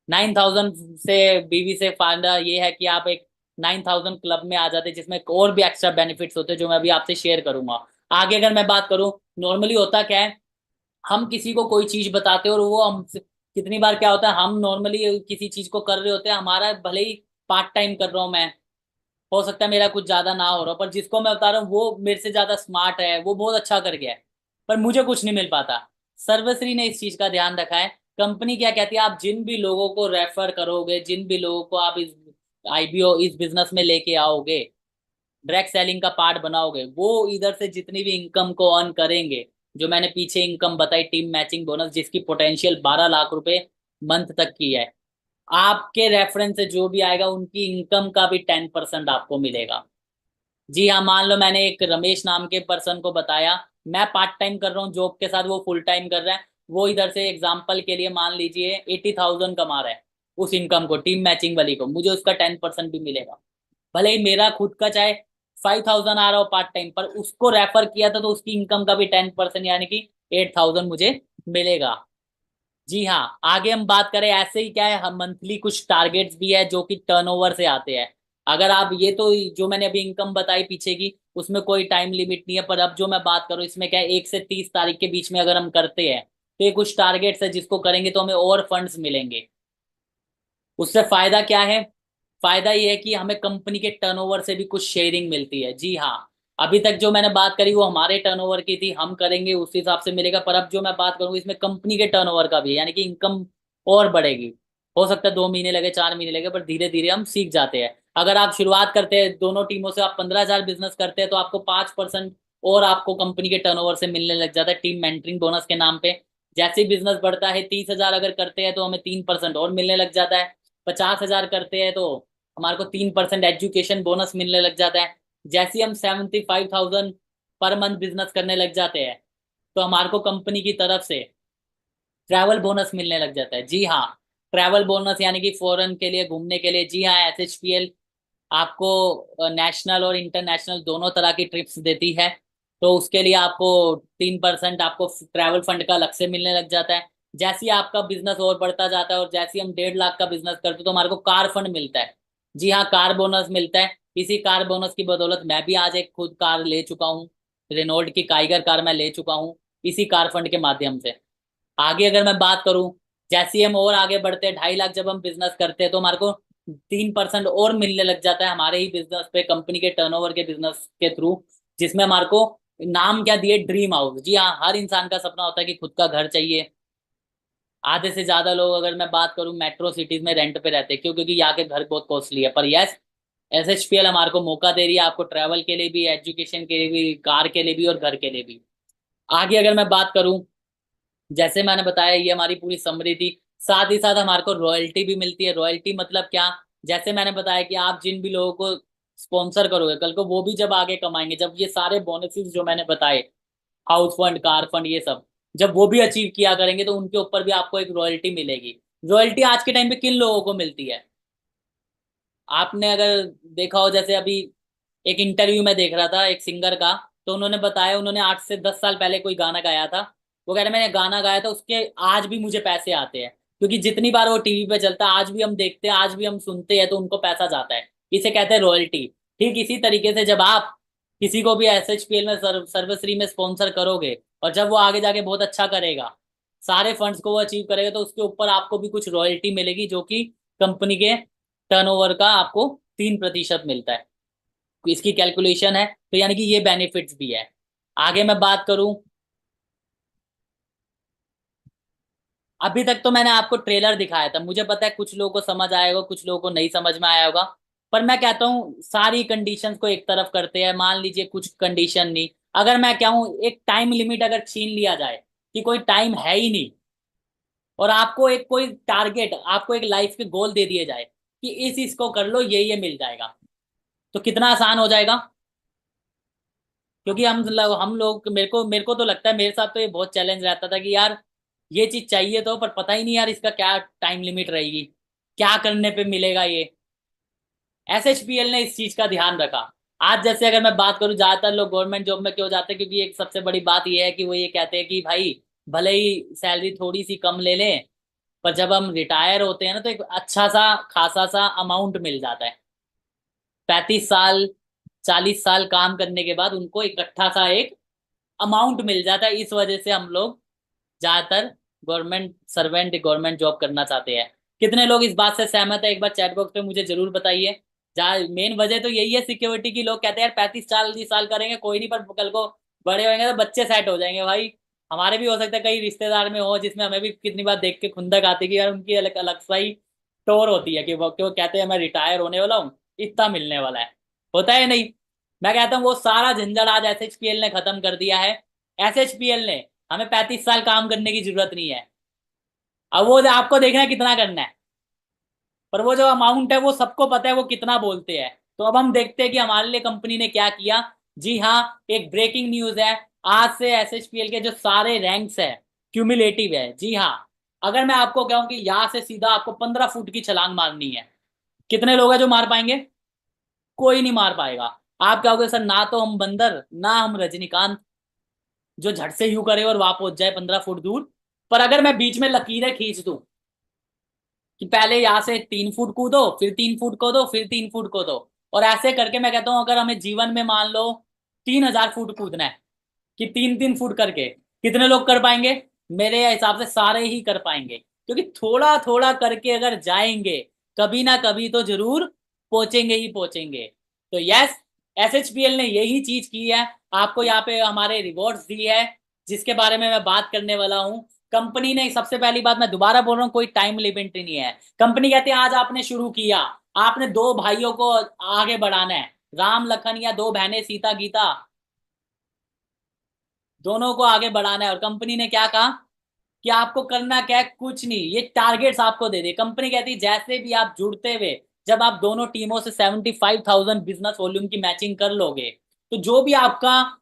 9,000 से बीवी से फायदा ये है कि आप एक 9,000 क्लब में आ जाते हैं, जिसमें और भी एक्स्ट्रा बेनिफिट्स होते हैं जो मैं अभी आपसे शेयर करूंगा। आगे अगर मैं बात करूं, नॉर्मली होता क्या है, हम किसी को कोई चीज बताते हैं और वो हम, कितनी बार क्या होता है, हम नॉर्मली किसी चीज को कर रहे होते हैं, हमारा भले ही पार्ट टाइम कर रहा हूँ मैं, हो सकता है मेरा कुछ ज्यादा ना हो रहा हो, पर जिसको मैं बता रहा हूँ वो मेरे से ज्यादा स्मार्ट है, वो बहुत अच्छा कर गया है, पर मुझे कुछ नहीं मिल पाता। सर्वश्री ने इस चीज का ध्यान रखा है। कंपनी क्या कहती है, आप जिन भी लोगों को रेफर करोगे, जिन भी लोगों को आप इस आईबीओ इस बिजनेस में लेके आओगे, डायरेक्ट सेलिंग का पार्ट बनाओगे, वो इधर से जितनी भी इनकम को अर्न करेंगे, जो मैंने पीछे इनकम बताई, टीम मैचिंग बोनस जिसकी पोटेंशियल 12 लाख रुपए मंथ तक की है, आपके रेफरेंस से जो भी आएगा उनकी इनकम का भी 10% आपको मिलेगा। जी हाँ, मान लो मैंने एक रमेश नाम के पर्सन को बताया, मैं पार्ट टाइम कर रहा हूँ जॉब के साथ, वो फुल टाइम कर रहा है, वो इधर से एग्जाम्पल के लिए मान लीजिए 80,000 कमा रहा है, उस इनकम को टीम मैचिंग वाली को मुझे उसका 10% भी मिलेगा। भले ही मेरा खुद का चाहे 5,000 आ रहा हो पार्ट टाइम, पर उसको रेफर किया था तो उसकी इनकम का भी 10% यानी कि 8,000 मुझे मिलेगा। जी हाँ, आगे हम बात करें, ऐसे ही क्या है, हम मंथली कुछ टारगेट्स भी है जो कि टर्नओवर से आते हैं। अगर आप ये तो, जो मैंने अभी इनकम बताई पीछे की, उसमें कोई टाइम लिमिट नहीं है, पर अब जो मैं बात करूँ इसमें क्या है, 1 से 30 तारीख के बीच में अगर हम करते हैं तो ये कुछ टारगेट्स है जिसको करेंगे तो हमें और फंड्स मिलेंगे। उससे फायदा क्या है, फायदा ये है कि हमें कंपनी के टर्नओवर से भी कुछ शेयरिंग मिलती है। जी हाँ, अभी तक जो मैंने बात करी वो हमारे टर्नओवर की थी, हम करेंगे उस हिसाब से मिलेगा, पर अब जो मैं बात करूंगी इसमें कंपनी के टर्नओवर का भी है, यानी कि इनकम और बढ़ेगी। हो सकता है 2 महीने लगे, 4 महीने लगे, पर धीरे धीरे हम सीख जाते हैं। अगर आप शुरुआत करते हैं दोनों टीमों से, आप 15,000 बिजनेस करते हैं तो आपको 5% और आपको कंपनी के टर्नओवर से मिलने लग जाता है टीम मेंटरिंग बोनस के नाम पे। जैसे ही बिजनेस बढ़ता है, 30,000 अगर करते हैं तो हमें 3% और मिलने लग जाता है। 50,000 करते हैं तो हमारे को 3% एजुकेशन बोनस मिलने लग जाता है। जैसे ही हम 75,000 पर मंथ बिजनेस करने लग जाते हैं तो हमारे को कंपनी की तरफ से ट्रैवल बोनस मिलने लग जाता है। जी हाँ, ट्रैवल बोनस यानी कि फॉरेन के लिए, घूमने के लिए। जी हाँ, एसएचपीएल आपको नेशनल और इंटरनेशनल दोनों तरह की ट्रिप्स देती है, तो उसके लिए आपको 3% आपको ट्रैवल फंड का अलग से मिलने लग जाता है। जैसे ही आपका बिजनेस और बढ़ता जाता है और जैसे ही हम 1.5 लाख का बिजनेस करते हैं तो हमारे को कार फंड मिलता है। जी हाँ, कार बोनस मिलता है। इसी कार बोनस की बदौलत मैं भी आज एक खुद कार ले चुका हूँ, रेनॉल्ट की काइगर कार मैं ले चुका हूँ, इसी कार फंड के माध्यम से। आगे अगर मैं बात करूं, जैसे ही हम और आगे बढ़ते हैं, 2.5 लाख जब हम बिजनेस करते हैं तो हमारे को 3% और मिलने लग जाता है हमारे ही बिजनेस पे, कंपनी के टर्नओवर के बिजनेस के थ्रू, जिसमें हमारे को नाम क्या दिए, ड्रीम हाउस। जी हाँ, हर इंसान का सपना होता है कि खुद का घर चाहिए। आधे से ज्यादा लोग, अगर मैं बात करूं, मेट्रो सिटीज में रेंट पे रहते हैं, क्यों? क्योंकि यहाँ के घर बहुत कॉस्टली है। पर यस, एसएचपीएल हमारे को मौका दे रही है, आपको ट्रैवल के लिए भी, एजुकेशन के लिए भी, कार के लिए भी और घर के लिए भी। आगे अगर मैं बात करूं, जैसे मैंने बताया ये हमारी पूरी समरी थी, साथ ही साथ हमारे को रॉयल्टी भी मिलती है। रॉयल्टी मतलब क्या, जैसे मैंने बताया कि आप जिन भी लोगों को स्पॉन्सर करोगे कल को, वो भी जब आगे कमाएंगे, जब ये सारे बोनसेस जो मैंने बताए, हाउस फंड, कार फंड, ये सब जब वो भी अचीव किया करेंगे तो उनके ऊपर भी आपको एक रॉयल्टी मिलेगी। रॉयल्टी आज के टाइम पे किन लोगों को मिलती है, आपने अगर देखा हो, जैसे अभी एक इंटरव्यू में देख रहा था एक सिंगर का, तो उन्होंने बताया, उन्होंने 8 से 10 साल पहले कोई गाना गाया था, वो कह रहे मैंने गाना गाया था उसके आज भी मुझे पैसे आते हैं, क्योंकि जितनी बार वो टीवी पे चलता है आज भी हम देखते हैं, आज भी हम सुनते हैं, तो उनको पैसा जाता है। इसे कहते हैं रॉयल्टी। ठीक इसी तरीके से जब आप किसी को भी एसएचपीएल में सर्वश्री में स्पॉन्सर करोगे, और जब वो आगे जाके बहुत अच्छा करेगा, सारे फंड्स को वो अचीव करेगा, तो उसके ऊपर आपको भी कुछ रॉयल्टी मिलेगी, जो कि कंपनी के टर्नओवर का आपको 3% मिलता है। इसकी कैलकुलेशन है, तो यानी कि ये बेनिफिट्स भी है। आगे मैं बात करूं, अभी तक तो मैंने आपको ट्रेलर दिखाया था, मुझे पता है कुछ लोगों को समझ आया होगा, कुछ लोगों को नहीं समझ में आया होगा, पर मैं कहता हूँ सारी कंडीशंस को एक तरफ करते हैं, मान लीजिए कुछ कंडीशन नहीं, अगर मैं कहूँ एक टाइम लिमिट अगर छीन लिया जाए कि कोई टाइम है ही नहीं, और आपको एक कोई टारगेट, आपको एक लाइफ के गोल दे दिए जाए कि इस इसको कर लो, ये मिल जाएगा, तो कितना आसान हो जाएगा। क्योंकि हम लोग, मेरे को तो लगता है, मेरे साथ तो ये बहुत चैलेंज रहता था कि यार ये चीज चाहिए तो, पर पता ही नहीं यार इसका क्या टाइम लिमिट रहेगी, क्या करने पे मिलेगा ये। एसएचपीएल ने इस चीज का ध्यान रखा। आज जैसे अगर मैं बात करूं, ज्यादातर लोग गवर्नमेंट जॉब में क्यों जाते हैं, क्योंकि एक सबसे बड़ी बात यह है कि वो ये कहते हैं कि भाई भले ही सैलरी थोड़ी सी कम ले लें, पर जब हम रिटायर होते हैं ना तो एक अच्छा सा खासा सा अमाउंट मिल जाता है। 35 साल 40 साल काम करने के बाद उनको इकट्ठा सा एक अमाउंट मिल जाता है। इस वजह से हम लोग ज्यादातर गवर्नमेंट सर्वेंट, गवर्नमेंट जॉब करना चाहते हैं। कितने लोग इस बात से सहमत है, एक बार चैट बॉक्स पे मुझे जरूर बताइए। जहाँ मेन वजह तो यही है सिक्योरिटी की। लोग कहते हैं यार 35 40 साल करेंगे कोई नहीं, पर कल को बड़े होंगे तो बच्चे सेट हो जाएंगे भाई। हमारे भी हो सकता है कई रिश्तेदार में हो, जिसमें हमें भी कितनी बार देख के खुंदक आती है कि यार उनकी अलग अलग सा ही टोर होती है कि वो क्यों कहते हैं मैं रिटायर होने वाला हूँ, इतना मिलने वाला है। होता है नहीं? मैं कहता हूँ वो सारा झंझट आज एसएचपीएल ने खत्म कर दिया है। एसएचपीएल ने, हमें 35 साल काम करने की जरूरत नहीं है। अब वो आपको देखना है कितना करना है, पर वो जो अमाउंट है वो सबको पता है वो कितना बोलते हैं। तो अब हम देखते हैं कि हमारे लिए कंपनी ने क्या किया। जी हाँ, एक ब्रेकिंग न्यूज है। आज से एसएचपीएल के जो सारे रैंक्स है क्यूमुलेटिव है। जी हाँ, अगर मैं आपको कहूं कि यहां से सीधा आपको 15 फुट की छलांग मारनी है, कितने लोग हैं जो मार पाएंगे? कोई नहीं मार पाएगा। आप कहोगे सर ना तो हम बंदर ना हम रजनीकांत जो झट से यूं करे और वहां पहुंच जाए 15 फुट दूर। पर अगर मैं बीच में लकीरें खींच दूं कि पहले यहाँ से 3 फुट कूदो, फिर 3 फुट को दो, फिर 3 फुट को दो, और ऐसे करके मैं कहता हूं अगर हमें जीवन में मान लो 3000 फुट कूदना है कि 3 3 फुट करके, कितने लोग कर पाएंगे? मेरे हिसाब से सारे ही कर पाएंगे, क्योंकि थोड़ा थोड़ा करके अगर जाएंगे कभी ना कभी तो जरूर पहुंचेंगे ही पहुंचेंगे। तो यस, एसएचपीएल ने यही चीज की है। आपको यहाँ पे हमारे रिवॉर्ड्स दी है, जिसके बारे में मैं बात करने वाला हूँ। कंपनी ने, सबसे पहली बात मैं दोबारा बोल रहा हूँ, कोई टाइम लिमिट नहीं है। कंपनी कहती है आज आपने शुरू किया, आपने दो भाइयों को आगे बढ़ाना है, राम लखन या दो बहनें सीता गीता, दोनों को आगे बढ़ाना है। और कंपनी ने क्या कहा कि आपको करना क्या है? कुछ नहीं, ये टारगेट्स आपको दे दे। कंपनी कहती है जैसे भी आप जुड़ते हुए, जब आप दोनों टीमों से 75,000 बिजनेस वॉल्यूम की मैचिंग कर लोगे, तो जो भी आपका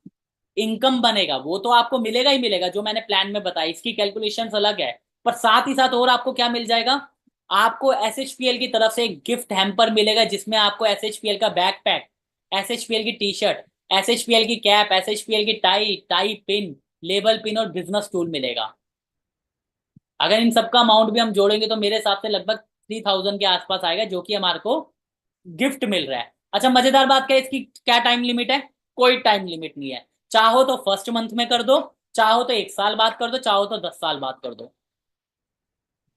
इनकम बनेगा वो तो आपको मिलेगा ही मिलेगा, जो मैंने प्लान में बताया। इसकी कैलकुलेशंस अलग है, पर साथ ही साथ और आपको क्या मिल जाएगा? आपको एसएचपीएल की तरफ से एक गिफ्ट हैम्पर मिलेगा, जिसमें आपको एसएचपीएल का बैकपैक, एसएचपीएल की टी शर्ट, एसएचपीएल की कैप, एसएचपीएल की tie, tie pin, label pin और बिजनेस टूल मिलेगा। अगर इन सबका अमाउंट भी हम जोड़ेंगे तो मेरे हिसाब से लगभग 3000 के आसपास आएगा, जो कि हमारे को गिफ्ट मिल रहा है। अच्छा, मजेदार बात क्या है, इसकी क्या टाइम लिमिट है? कोई टाइम लिमिट नहीं है। चाहो तो फर्स्ट मंथ में कर दो, चाहो तो 1 साल बाद कर दो, चाहो तो 10 साल बाद कर दो।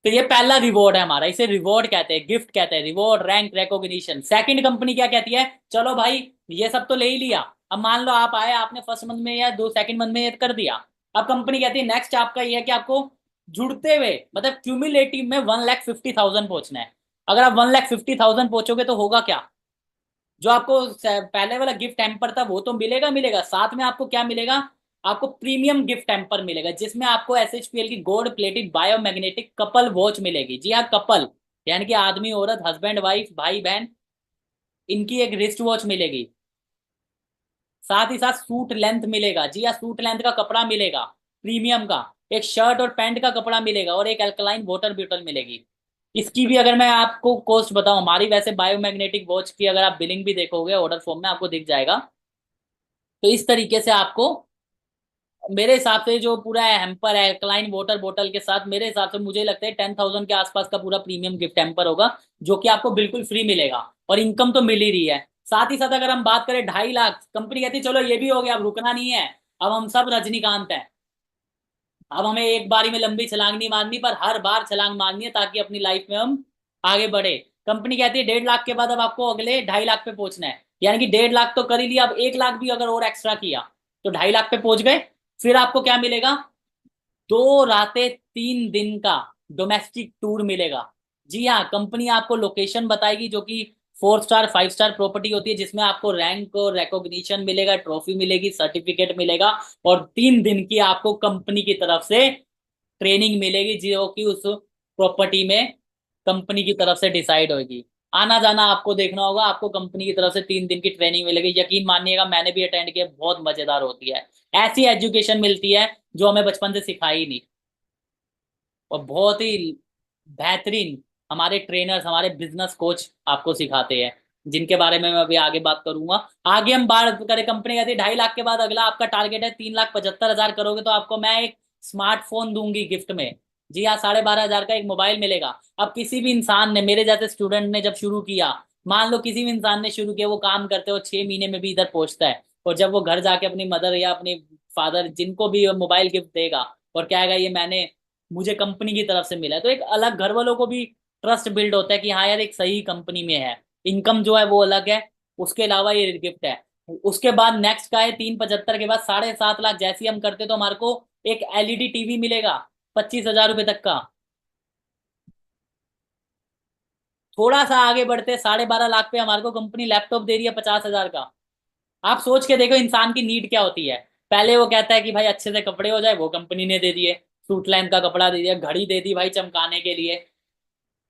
तो ये पहला रिवॉर्ड है हमारा, इसे रिवॉर्ड कहते हैं, गिफ्ट कहते हैं, reward, rank, recognition. Second, company क्या कहती है, चलो भाई ये सब तो ले ही लिया, अब मान लो आप आए, आपने फर्स्ट मंथ में या दो सेकंड मंथ में ये कर दिया। अब कंपनी कहती है नेक्स्ट आपका ये है कि आपको जुड़ते हुए, मतलब क्यूमुलेटिव में 1,50,000 पहुंचना है। अगर आप 1,50,000 पहुंचोगे तो होगा क्या? जो आपको पहले वाला गिफ्ट हैम्पर था वो तो मिलेगा मिलेगा, साथ में आपको क्या मिलेगा? आपको प्रीमियम गिफ्ट हैम्पर मिलेगा, जिसमें आपको एसएचपीएल की gold plated biomagnetic couple watch मिलेगी। जी हाँ, कपल, यानी कि आदमी औरत, हस्बैंड वाइफ, भाई बहन, इनकी एक रिस्ट वॉच मिलेगी। साथ ही साथ सूट लेंथ मिलेगा। जी हाँ, सूट लेंथ का कपड़ा मिलेगा प्रीमियम का। एक शर्ट और पैंट का कपड़ा मिलेगा और एक अल्कलाइन वाटर बोतल मिलेगी। इसकी भी अगर मैं आपको कॉस्ट बताऊं, हमारी वैसे बायोमैग्नेटिक वॉच की अगर आप बिलिंग भी देखोगे ऑर्डर फॉर्म में आपको दिख जाएगा। तो इस तरीके से आपको, मेरे हिसाब से जो पूरा हैम्पर है अल्कलाइन वाटर बोतल के साथ, मेरे हिसाब से मुझे लगता है 10,000 के आसपास का पूरा प्रीमियम गिफ्ट हैम्पर होगा, जो कि आपको बिल्कुल फ्री मिलेगा। और इनकम तो मिल ही रही है। साथ ही साथ अगर हम बात करें 2.5 लाख, कंपनी कहती है चलो ये भी हो गया, अब रुकना नहीं है, अब हम सब रजनीकांत हैं, अब हमें एक बारी में लंबी छलांग नहीं मारनी, पर हर बार छलांग मारनी है ताकि अपनी लाइफ में हम आगे बढ़े। कंपनी कहती है 1.5 लाख के बाद अब आपको अगले 2.5 लाख पे पहुंचना है, यानी कि 1.5 लाख तो कर ही लिया, अब 1 लाख भी अगर और एक्स्ट्रा किया तो 2.5 लाख पे पहुंच गए। फिर आपको क्या मिलेगा? 2 रातें 3 दिन का डोमेस्टिक टूर मिलेगा। जी हाँ, कंपनी आपको लोकेशन बताएगी, जो कि 4 स्टार 5 स्टार प्रॉपर्टी होती है, जिसमें आपको रैंक और रिकॉग्निशन मिलेगा, ट्रॉफी मिलेगी, सर्टिफिकेट मिलेगा, और 3 दिन की आपको कंपनी की तरफ से ट्रेनिंग मिलेगी, जो कि उस प्रॉपर्टी में कंपनी की तरफ से डिसाइड होगी। आना जाना आपको देखना होगा, आपको कंपनी की तरफ से 3 दिन की ट्रेनिंग मिलेगी। यकीन मानिएगा, मैंने भी अटेंड किया, बहुत मजेदार होती है। ऐसी एजुकेशन मिलती है जो हमें बचपन से सिखाई नहीं, और बहुत ही बेहतरीन हमारे ट्रेनर्स, हमारे बिजनेस कोच आपको सिखाते हैं। जिनके बारे में मैं अभी आगे बात करूंगा। आगे हम बात करें, कंपनी कहती है 2.5 लाख के बाद अगला आपका टारगेट है 3,75,000 करोगे तो आपको मैं एक स्मार्टफोन दूंगी गिफ्ट में। जी हाँ, 12,500 का एक मोबाइल मिलेगा। अब किसी भी इंसान ने, मेरे जैसे स्टूडेंट ने जब शुरू किया, मान लो किसी भी इंसान ने शुरू किया, वो काम करते हो 6 महीने में भी इधर पहुंचता है, और जब वो घर जाके अपनी मदर या अपनी फादर जिनको भी मोबाइल गिफ्ट देगा और कहेगा ये मैंने, मुझे कंपनी की तरफ से मिला है, तो एक अलग घर वालों को भी ट्रस्ट बिल्ड होता है कि हाँ यार एक सही कंपनी में है। इनकम जो है वो अलग है, उसके अलावा ये गिफ्ट है। उसके बाद नेक्स्ट का है 3,75 के बाद 7.5 लाख जैसी हम करते तो हमारे को एक एलईडी टीवी मिलेगा 25,000 रुपये तक का। थोड़ा सा आगे बढ़ते 12.5 लाख पे हमारे को कंपनी लैपटॉप दे रही है 50,000 का। आप सोच के देखो इंसान की नीड क्या होती है। पहले वो कहता है कि भाई अच्छे से कपड़े हो जाए, वो कंपनी ने दे दिए। सूट लाइन का कपड़ा दे दिया, घड़ी दे दी भाई चमकाने के लिए।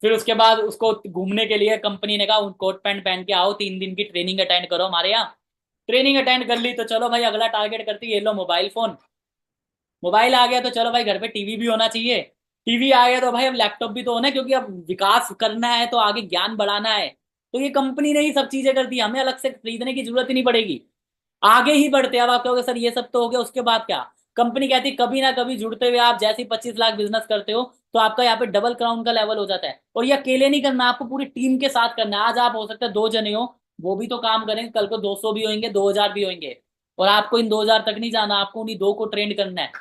फिर उसके बाद उसको घूमने के लिए कंपनी ने कहा कोट पैंट पहन के आओ, 3 दिन की ट्रेनिंग अटेंड करो हमारे यहाँ। ट्रेनिंग अटेंड कर ली तो चलो भाई अगला टारगेट करती है, ये लो मोबाइल फोन। मोबाइल आ गया तो चलो भाई घर पे टीवी भी होना चाहिए। टीवी आ गया तो भाई अब लैपटॉप भी तो होना है, क्योंकि अब विकास करना है तो आगे ज्ञान बढ़ाना है। तो ये कंपनी ने ही सब चीजें कर दी, हमें अलग से खरीदने की जरूरत ही नहीं पड़ेगी। आगे ही बढ़ते हैं। अब आप कहोगे सर ये सब तो हो गया, उसके बाद क्या? कंपनी कहती है कभी ना कभी जुड़ते हुए आप जैसे ही 25 लाख बिजनेस करते हो तो आपका यहाँ पे डबल क्राउन का लेवल हो जाता है। और ये अकेले नहीं करना, आपको पूरी टीम के साथ करना है। आज आप हो सकता है 2 जने हो, वो भी तो काम करेंगे, कल को 200 भी होंगे, 2,000 भी होंगे। और आपको इन 2,000 तक नहीं जाना, आपको उन्हीं दो को ट्रेंड करना है।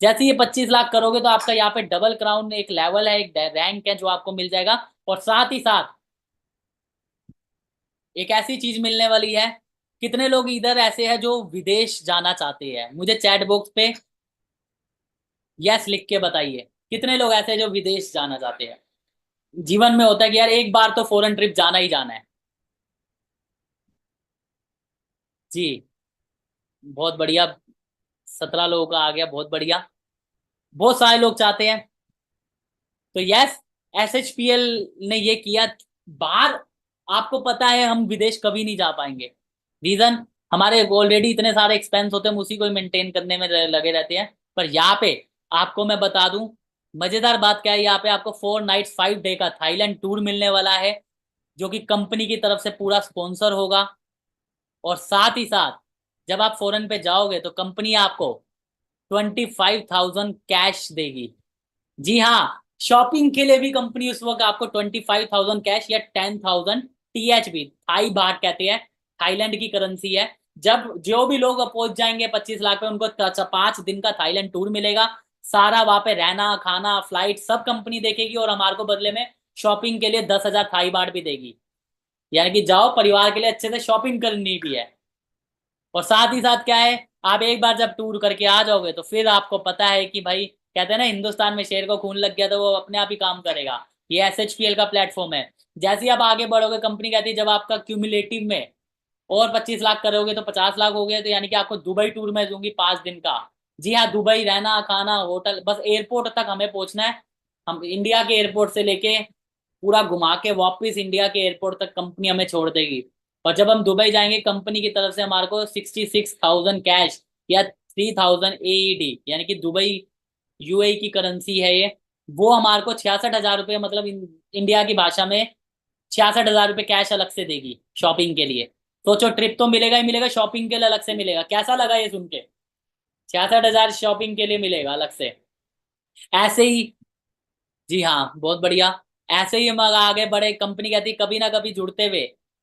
जैसे ये 25 लाख करोगे तो आपका यहाँ पे डबल क्राउन एक लेवल है, एक रैंक है जो आपको मिल जाएगा। और साथ ही साथ एक ऐसी चीज मिलने वाली है। कितने लोग इधर ऐसे हैं जो विदेश जाना चाहते हैं? मुझे चैट बॉक्स पे यस लिख के बताइए, कितने लोग ऐसे हैं जो विदेश जाना चाहते हैं? जीवन में होता है कि यार एक बार तो फॉरेन ट्रिप जाना ही जाना है। जी, बहुत बढ़िया। 17 लोगों का आ गया, बहुत बढ़िया। बहुत सारे लोग चाहते हैं। तो यस, SHPL ने ये किया। बाहर आपको पता है हम विदेश कभी नहीं जा पाएंगे। रीजन, हमारे ऑलरेडी इतने सारे एक्सपेंस होते हैं, हम उसी को मेंटेन करने में लगे रहते हैं। पर यहाँ पे आपको मैं बता दूं, मजेदार बात क्या है, यहाँ पे आपको 4 नाइट्स 5 डे का थाईलैंड टूर मिलने वाला है, जो कि कंपनी की तरफ से पूरा स्पॉन्सर होगा। और साथ ही साथ जब आप फॉरेन पे जाओगे तो कंपनी आपको 25,000 कैश देगी। जी हाँ, शॉपिंग के लिए भी कंपनी उस वक्त आपको 25,000 कैश या 10,000 THB, थाई बाट कहते हैं, थाईलैंड की करेंसी है। जब जो भी लोग पहुंच जाएंगे 25 लाख पे, उनको 5 दिन का थाईलैंड टूर मिलेगा। सारा वहां पे रहना खाना फ्लाइट सब कंपनी देखेगी, और हमारे को बदले में शॉपिंग के लिए 10,000 थाई बाट भी देगी। यानी कि जाओ, परिवार के लिए अच्छे से शॉपिंग करनी भी है। और साथ ही साथ क्या है, आप एक बार जब टूर करके आ जाओगे तो फिर आपको पता है कि भाई कहते हैं ना, हिंदुस्तान में शेर को खून लग गया तो वो अपने आप ही काम करेगा। ये SHPL का प्लेटफॉर्म है। जैसे ही आप आगे बढ़ोगे, कंपनी कहती है जब आपका क्यूमुलेटिव में और 25 लाख करोगे तो 50 लाख हो गए, तो यानी कि आपको दुबई टूर में दूंगी 5 दिन का। जी हाँ, दुबई रहना खाना होटल, बस एयरपोर्ट तक हमें पहुंचना है। हम इंडिया के एयरपोर्ट से लेके पूरा घुमा के वापस इंडिया के एयरपोर्ट तक कंपनी हमें छोड़ देगी। और जब हम दुबई जाएंगे, कंपनी की तरफ से हमारे को 66,000 कैश या 3,000 AED, यानी कि दुबई UAE की करेंसी है ये, वो हमारे को 66,000 रुपये, मतलब इंडिया की भाषा में 66,000 रुपये कैश अलग से देगी शॉपिंग के लिए। सोचो, ट्रिप तो मिलेगा ही मिलेगा, शॉपिंग के लिए अलग से मिलेगा। कैसा लगा ये सुन के? 66,000 शॉपिंग के लिए मिलेगा अलग से। ऐसे ही, जी हाँ, बहुत बढ़िया। ऐसे ही हम आगे बढ़े, कंपनी कहती है कभी ना कभी जुड़ते हुए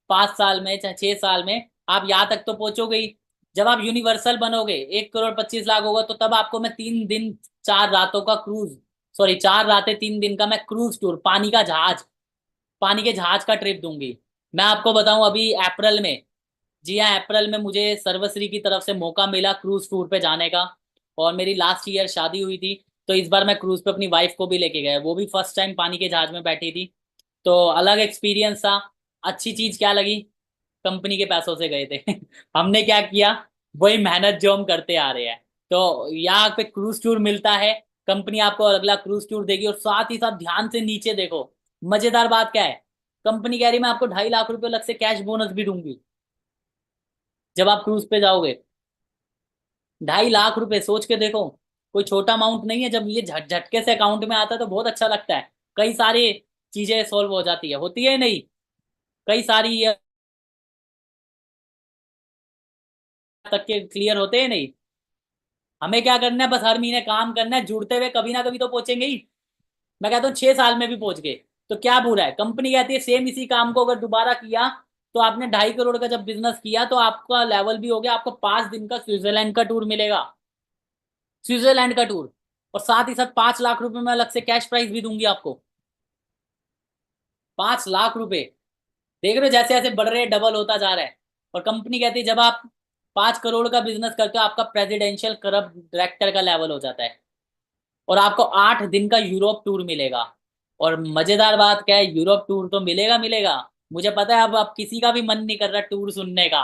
5 साल में चाहे 6 साल में आप यहाँ तक तो पहुंचोगे ही। जब आप यूनिवर्सल बनोगे, 1,25,00,000 होगा, तो तब आपको मैं 3 दिन 4 रातों का क्रूज, सॉरी 4 रातें 3 दिन का मैं क्रूज टूर, पानी का जहाज, पानी के जहाज का ट्रिप दूंगी। मैं आपको बताऊं, अभी अप्रैल में, जी हाँ अप्रैल में मुझे सर्वश्री की तरफ से मौका मिला क्रूज टूर पे जाने का। और मेरी लास्ट ईयर शादी हुई थी, तो इस बार मैं क्रूज पे अपनी वाइफ को भी लेके गया, वो भी फर्स्ट टाइम पानी के जहाज में बैठी थी। तो अलग एक्सपीरियंस था। अच्छी चीज क्या लगी, कंपनी के पैसों से गए थे हमने क्या किया, वही मेहनत जो हम करते आ रहे हैं। तो यहाँ पे क्रूज टूर मिलता है, कंपनी आपको अगला क्रूज टूर देगी। और साथ ही साथ ध्यान से नीचे देखो, मजेदार बात क्या है, कंपनी कह रही मैं आपको 2.5 लाख रुपए अलग से कैश बोनस भी दूंगी जब आप क्रूज पे जाओगे। 2.5 लाख रुपए सोच के देखो, कोई छोटा अमाउंट नहीं है। जब ये झटके से अकाउंट में आता है तो बहुत अच्छा लगता है। कई सारी चीजें सोल्व हो जाती है, होती है नहीं, कई सारी तक के क्लियर होते हैं नहीं। हमें क्या करना है, बस हर महीने काम करना है, जुड़ते हुए कभी ना कभी तो पहुंचेंगे ही। मैं कहता हूँ 6 साल में भी पहुंच गए तो क्या बुरा है। कंपनी कहती है सेम इसी काम को अगर दोबारा किया, तो आपने 2.5 करोड़ का जब बिजनेस किया तो आपका लेवल भी हो गया, आपको 5 दिन का स्विट्जरलैंड का टूर मिलेगा, स्विट्जरलैंड का टूर। और साथ ही साथ 5 लाख रुपए में अलग से कैश प्राइज भी दूंगी आपको। 5 लाख रुपए। देख रहे हो जैसे जैसे बढ़ रहे हैं, डबल होता जा रहा है। और कंपनी कहती है जब आप 5 करोड़ का बिजनेस करते हो, आपका प्रेसिडेंशियल क्लब डायरेक्टर का लेवल हो जाता है। और आपको 8 दिन का यूरोप टूर मिलेगा। और मजेदार बात क्या है, यूरोप टूर तो मिलेगा मिलेगा। मुझे पता है अब किसी का भी मन नहीं कर रहा टूर सुनने का।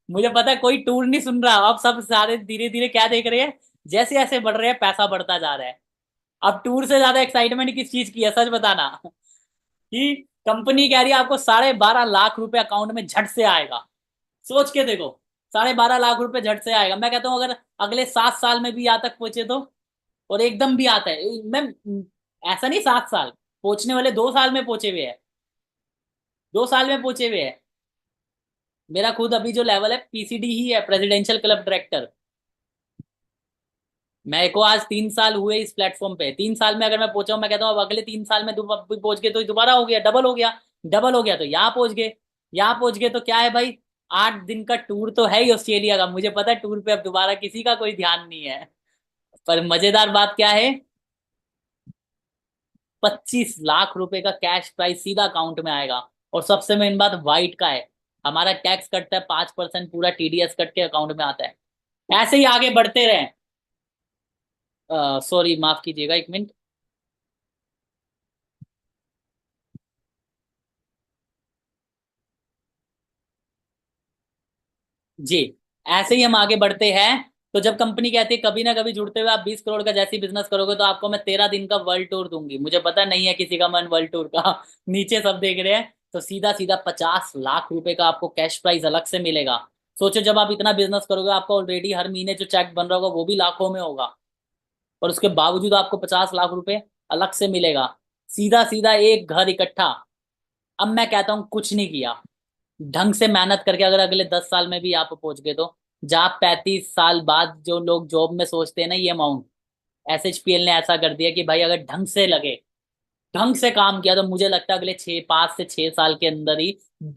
मुझे पता है कोई टूर नहीं सुन रहा, अब सब सारे धीरे धीरे क्या देख रहे हैं, जैसे जैसे बढ़ रहे हैं पैसा बढ़ता जा रहा है। अब टूर से ज्यादा एक्साइटमेंट किस चीज की है, सच बताना। कि कंपनी कह रही है आपको 12.5 लाख रुपए अकाउंट में झट से आएगा। सोच के देखो, 12.5 लाख रुपए झट से आएगा। मैं कहता हूँ अगर अगले 7 साल में भी यहाँ तक पहुंचे तो। और एकदम भी आता है मैं, ऐसा नहीं 7 साल, पहुंचने वाले 2 साल में पहुंचे हुए हैं। 2 साल में पहुंचे हुए हैं। मेरा खुद अभी जो लेवल है पीसीडी ही है, प्रेसिडेंशियल क्लब डायरेक्टर। मेरे को आज 3 साल हुए इस प्लेटफॉर्म पे। 3 साल में अगर मैं पहुंचा हूं, मैं कहता हूँ अब अगले 3 साल में पहुंच गए तो दोबारा हो गया, डबल हो गया। डबल हो गया तो यहाँ पहुंच गए। यहाँ पहुंच गए तो क्या है भाई, 8 दिन का टूर तो है ही ऑस्ट्रेलिया का। मुझे पता है टूर पे अब दोबारा किसी का कोई ध्यान नहीं है। पर मजेदार बात क्या है, 25 लाख रुपए का कैश प्राइस सीधा अकाउंट में आएगा। और सबसे मेन बात वाइट का है, हमारा टैक्स कटता है 5%, पूरा टीडीएस कट के अकाउंट में आता है। ऐसे ही आगे बढ़ते रहें। सॉरी माफ कीजिएगा, 1 मिनट। जी, ऐसे ही हम आगे बढ़ते हैं। तो जब कंपनी कहती है कभी ना कभी जुड़ते हुए आप 20 करोड़ का जैसी बिजनेस करोगे तो आपको मैं 13 दिन का वर्ल्ड टूर दूंगी। मुझे पता नहीं है किसी का मन वर्ल्ड टूर का। नीचे सब देख रहे हैं तो सीधा सीधा 50 लाख रुपए का आपको कैश प्राइस अलग से मिलेगा। सोचो जब आप इतना बिजनेस करोगे, आपका ऑलरेडी हर महीने जो चेक बन रहा होगा वो भी लाखों में होगा। और उसके बावजूद आपको 50 लाख रुपए अलग से मिलेगा। सीधा सीधा एक घर इकट्ठा। अब मैं कहता हूँ कुछ नहीं किया, ढंग से मेहनत करके अगर अगले 10 साल में भी आप पहुंच गए तो, जहाँ 35 साल बाद जो लोग जॉब में सोचते हैं ना ये अमाउंट, एसएचपीएल ने ऐसा कर दिया कि भाई अगर ढंग से लगे, ढंग से काम किया तो मुझे लगता है अगले 5 से 6 साल के अंदर ही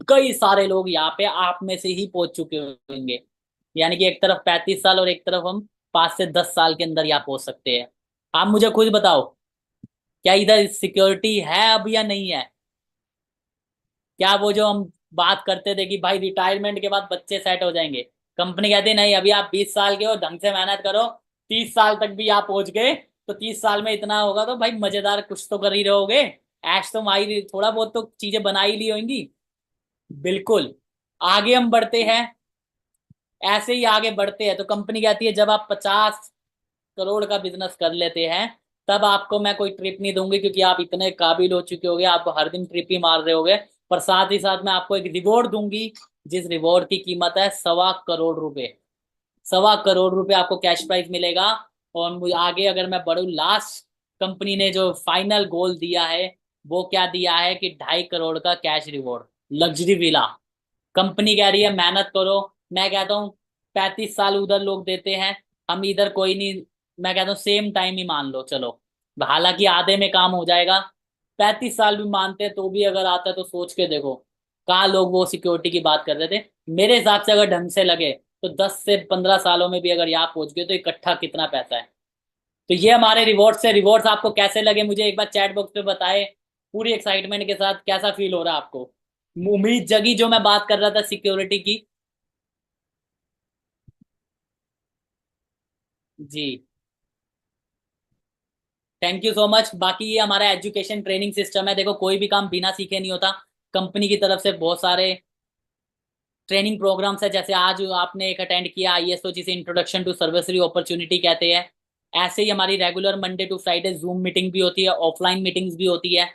कई सारे लोग यहाँ पे आप में से ही पहुंच चुके होंगे। यानी कि एक तरफ 35 साल और एक तरफ हम 5 से 10 साल के अंदर यहाँ पहुंच सकते हैं। आप मुझे खुद बताओ, क्या इधर सिक्योरिटी है अब या नहीं है? क्या वो जो हम बात करते थे कि भाई रिटायरमेंट के बाद बच्चे सेट हो जाएंगे, कंपनी कहती नहीं, अभी आप 20 साल के हो, ढंग से मेहनत करो, 30 साल तक भी आप पहुंच गए तो 30 साल में इतना होगा तो भाई मजेदार कुछ तो कर ही रहोगे। ऐश तो माही, थोड़ा बहुत तो चीजें बना ही ली होंगी। बिल्कुल। आगे हम बढ़ते हैं। ऐसे ही आगे बढ़ते हैं तो कंपनी कहती है जब आप 50 करोड़ का बिजनेस कर लेते हैं तब आपको मैं कोई ट्रिप नहीं दूंगी, क्योंकि आप इतने काबिल हो चुके होगे, आप हर दिन ट्रिप ही मार रहे होगे। पर साथ ही साथ मैं आपको एक रिवॉर्ड दूंगी, जिस रिवॉर्ड की कीमत है 1.25 करोड़ रुपए। 1.25 करोड़ रुपए आपको कैश प्राइज मिलेगा। और मुझे आगे अगर मैं बढ़ू, लास्ट कंपनी ने जो फाइनल गोल दिया है वो क्या दिया है कि 2.5 करोड़ का cash reward, luxury villa. Company कह रही है मेहनत करो। मैं कहता हूँ 35 साल उधर लोग देते हैं, हम इधर कोई नहीं। मैं कहता हूँ सेम टाइम ही मान लो चलो, हालांकि आधे में काम हो जाएगा। 35 साल भी मानते तो भी अगर आता है तो सोच के देखो, कहाँ लोग वो सिक्योरिटी की बात कर रहे थे। मेरे हिसाब से अगर ढंग से लगे तो 10 से 15 सालों में भी अगर यहाँ पहुंच गए तो इकट्ठा कितना पैसा है। तो ये हमारे रिवॉर्ड्स है। रिवॉर्ड्स आपको कैसे लगे मुझे एक बार चैट बॉक्स पे बताए, पूरी एक्साइटमेंट के साथ कैसा फील हो रहा है आपको। उम्मीद जगी जो मैं बात कर रहा था सिक्योरिटी की। जी, थैंक यू सो मच। बाकी ये हमारा एजुकेशन ट्रेनिंग सिस्टम है, देखो कोई भी काम बिना सीखे नहीं होता। कंपनी की तरफ से बहुत सारे ट्रेनिंग प्रोग्राम्स है, जैसे आज आपने एक अटेंड किया आईएसओ, जिसे इंट्रोडक्शन टू सर्विसरी अपॉर्चुनिटी कहते हैं। ऐसे ही हमारी regular Monday to Friday Zoom meeting भी होती है, ऑफलाइन मीटिंग्स भी होती है,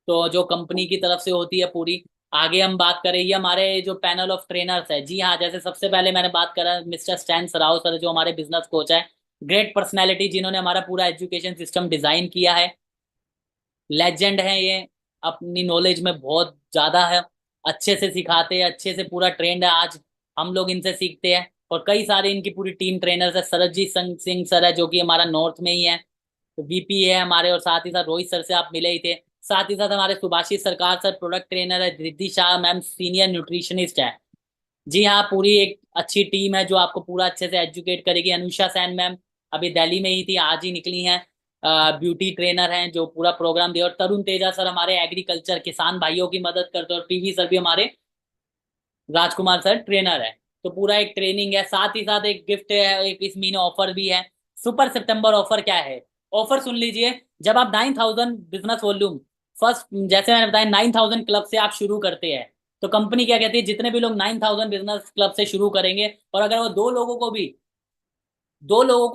तो जो कंपनी की तरफ से होती है पूरी। आगे हम बात करें, ये हमारे जो पैनल ऑफ ट्रेनर्स है, जी हाँ, जैसे सबसे पहले मैंने बात करा मिस्टर स्टैन सराव सर, जो हमारे बिजनेस कोच है। ग्रेट पर्सनैलिटी, जिन्होंने हमारा पूरा एजुकेशन सिस्टम डिजाइन किया है। लेजेंड है ये, अपनी नॉलेज में बहुत ज्यादा है, अच्छे से सिखाते हैं, अच्छे से पूरा ट्रेंड है आज। हम लोग इनसे सीखते हैं। और कई सारे इनकी पूरी टीम ट्रेनर्स है, सरबजीत सिंह सिंह सर है जो कि हमारा नॉर्थ में ही है, तो वीपी है हमारे, और साथ ही साथ रोहित सर से आप मिले ही थे। साथ ही साथ हमारे सुभाषित सरकार सर प्रोडक्ट ट्रेनर है, Riddhi Shah ma'am senior nutritionist है। जी हाँ, पूरी एक अच्छी टीम है जो आपको पूरा अच्छे से एजुकेट करेगी। अनुषा सैन मैम अभी दिल्ली में ही थी, आज ही निकली हैं, ब्यूटी ट्रेनर हैं जो पूरा प्रोग्राम दिया। और तरुण तेजा सर हमारे एग्रीकल्चर किसान भाइयों की मदद करते हैं। और पीवी सर भी हमारे, राजकुमार सर ट्रेनर है। तो पूरा एक ट्रेनिंग है, साथ ही साथ एक गिफ्ट है, एक इस महीने ऑफर भी है। सुपर सितंबर ऑफर क्या है, ऑफर सुन लीजिए। जब आप 9,000 बिजनेस वॉल्यूम फर्स्ट, जैसे मैंने बताया 9,000 क्लब से आप शुरू करते हैं, तो कंपनी क्या कहती है, जितने भी लोग 9,000 बिजनेस क्लब से शुरू करेंगे, और अगर वो दो लोगों को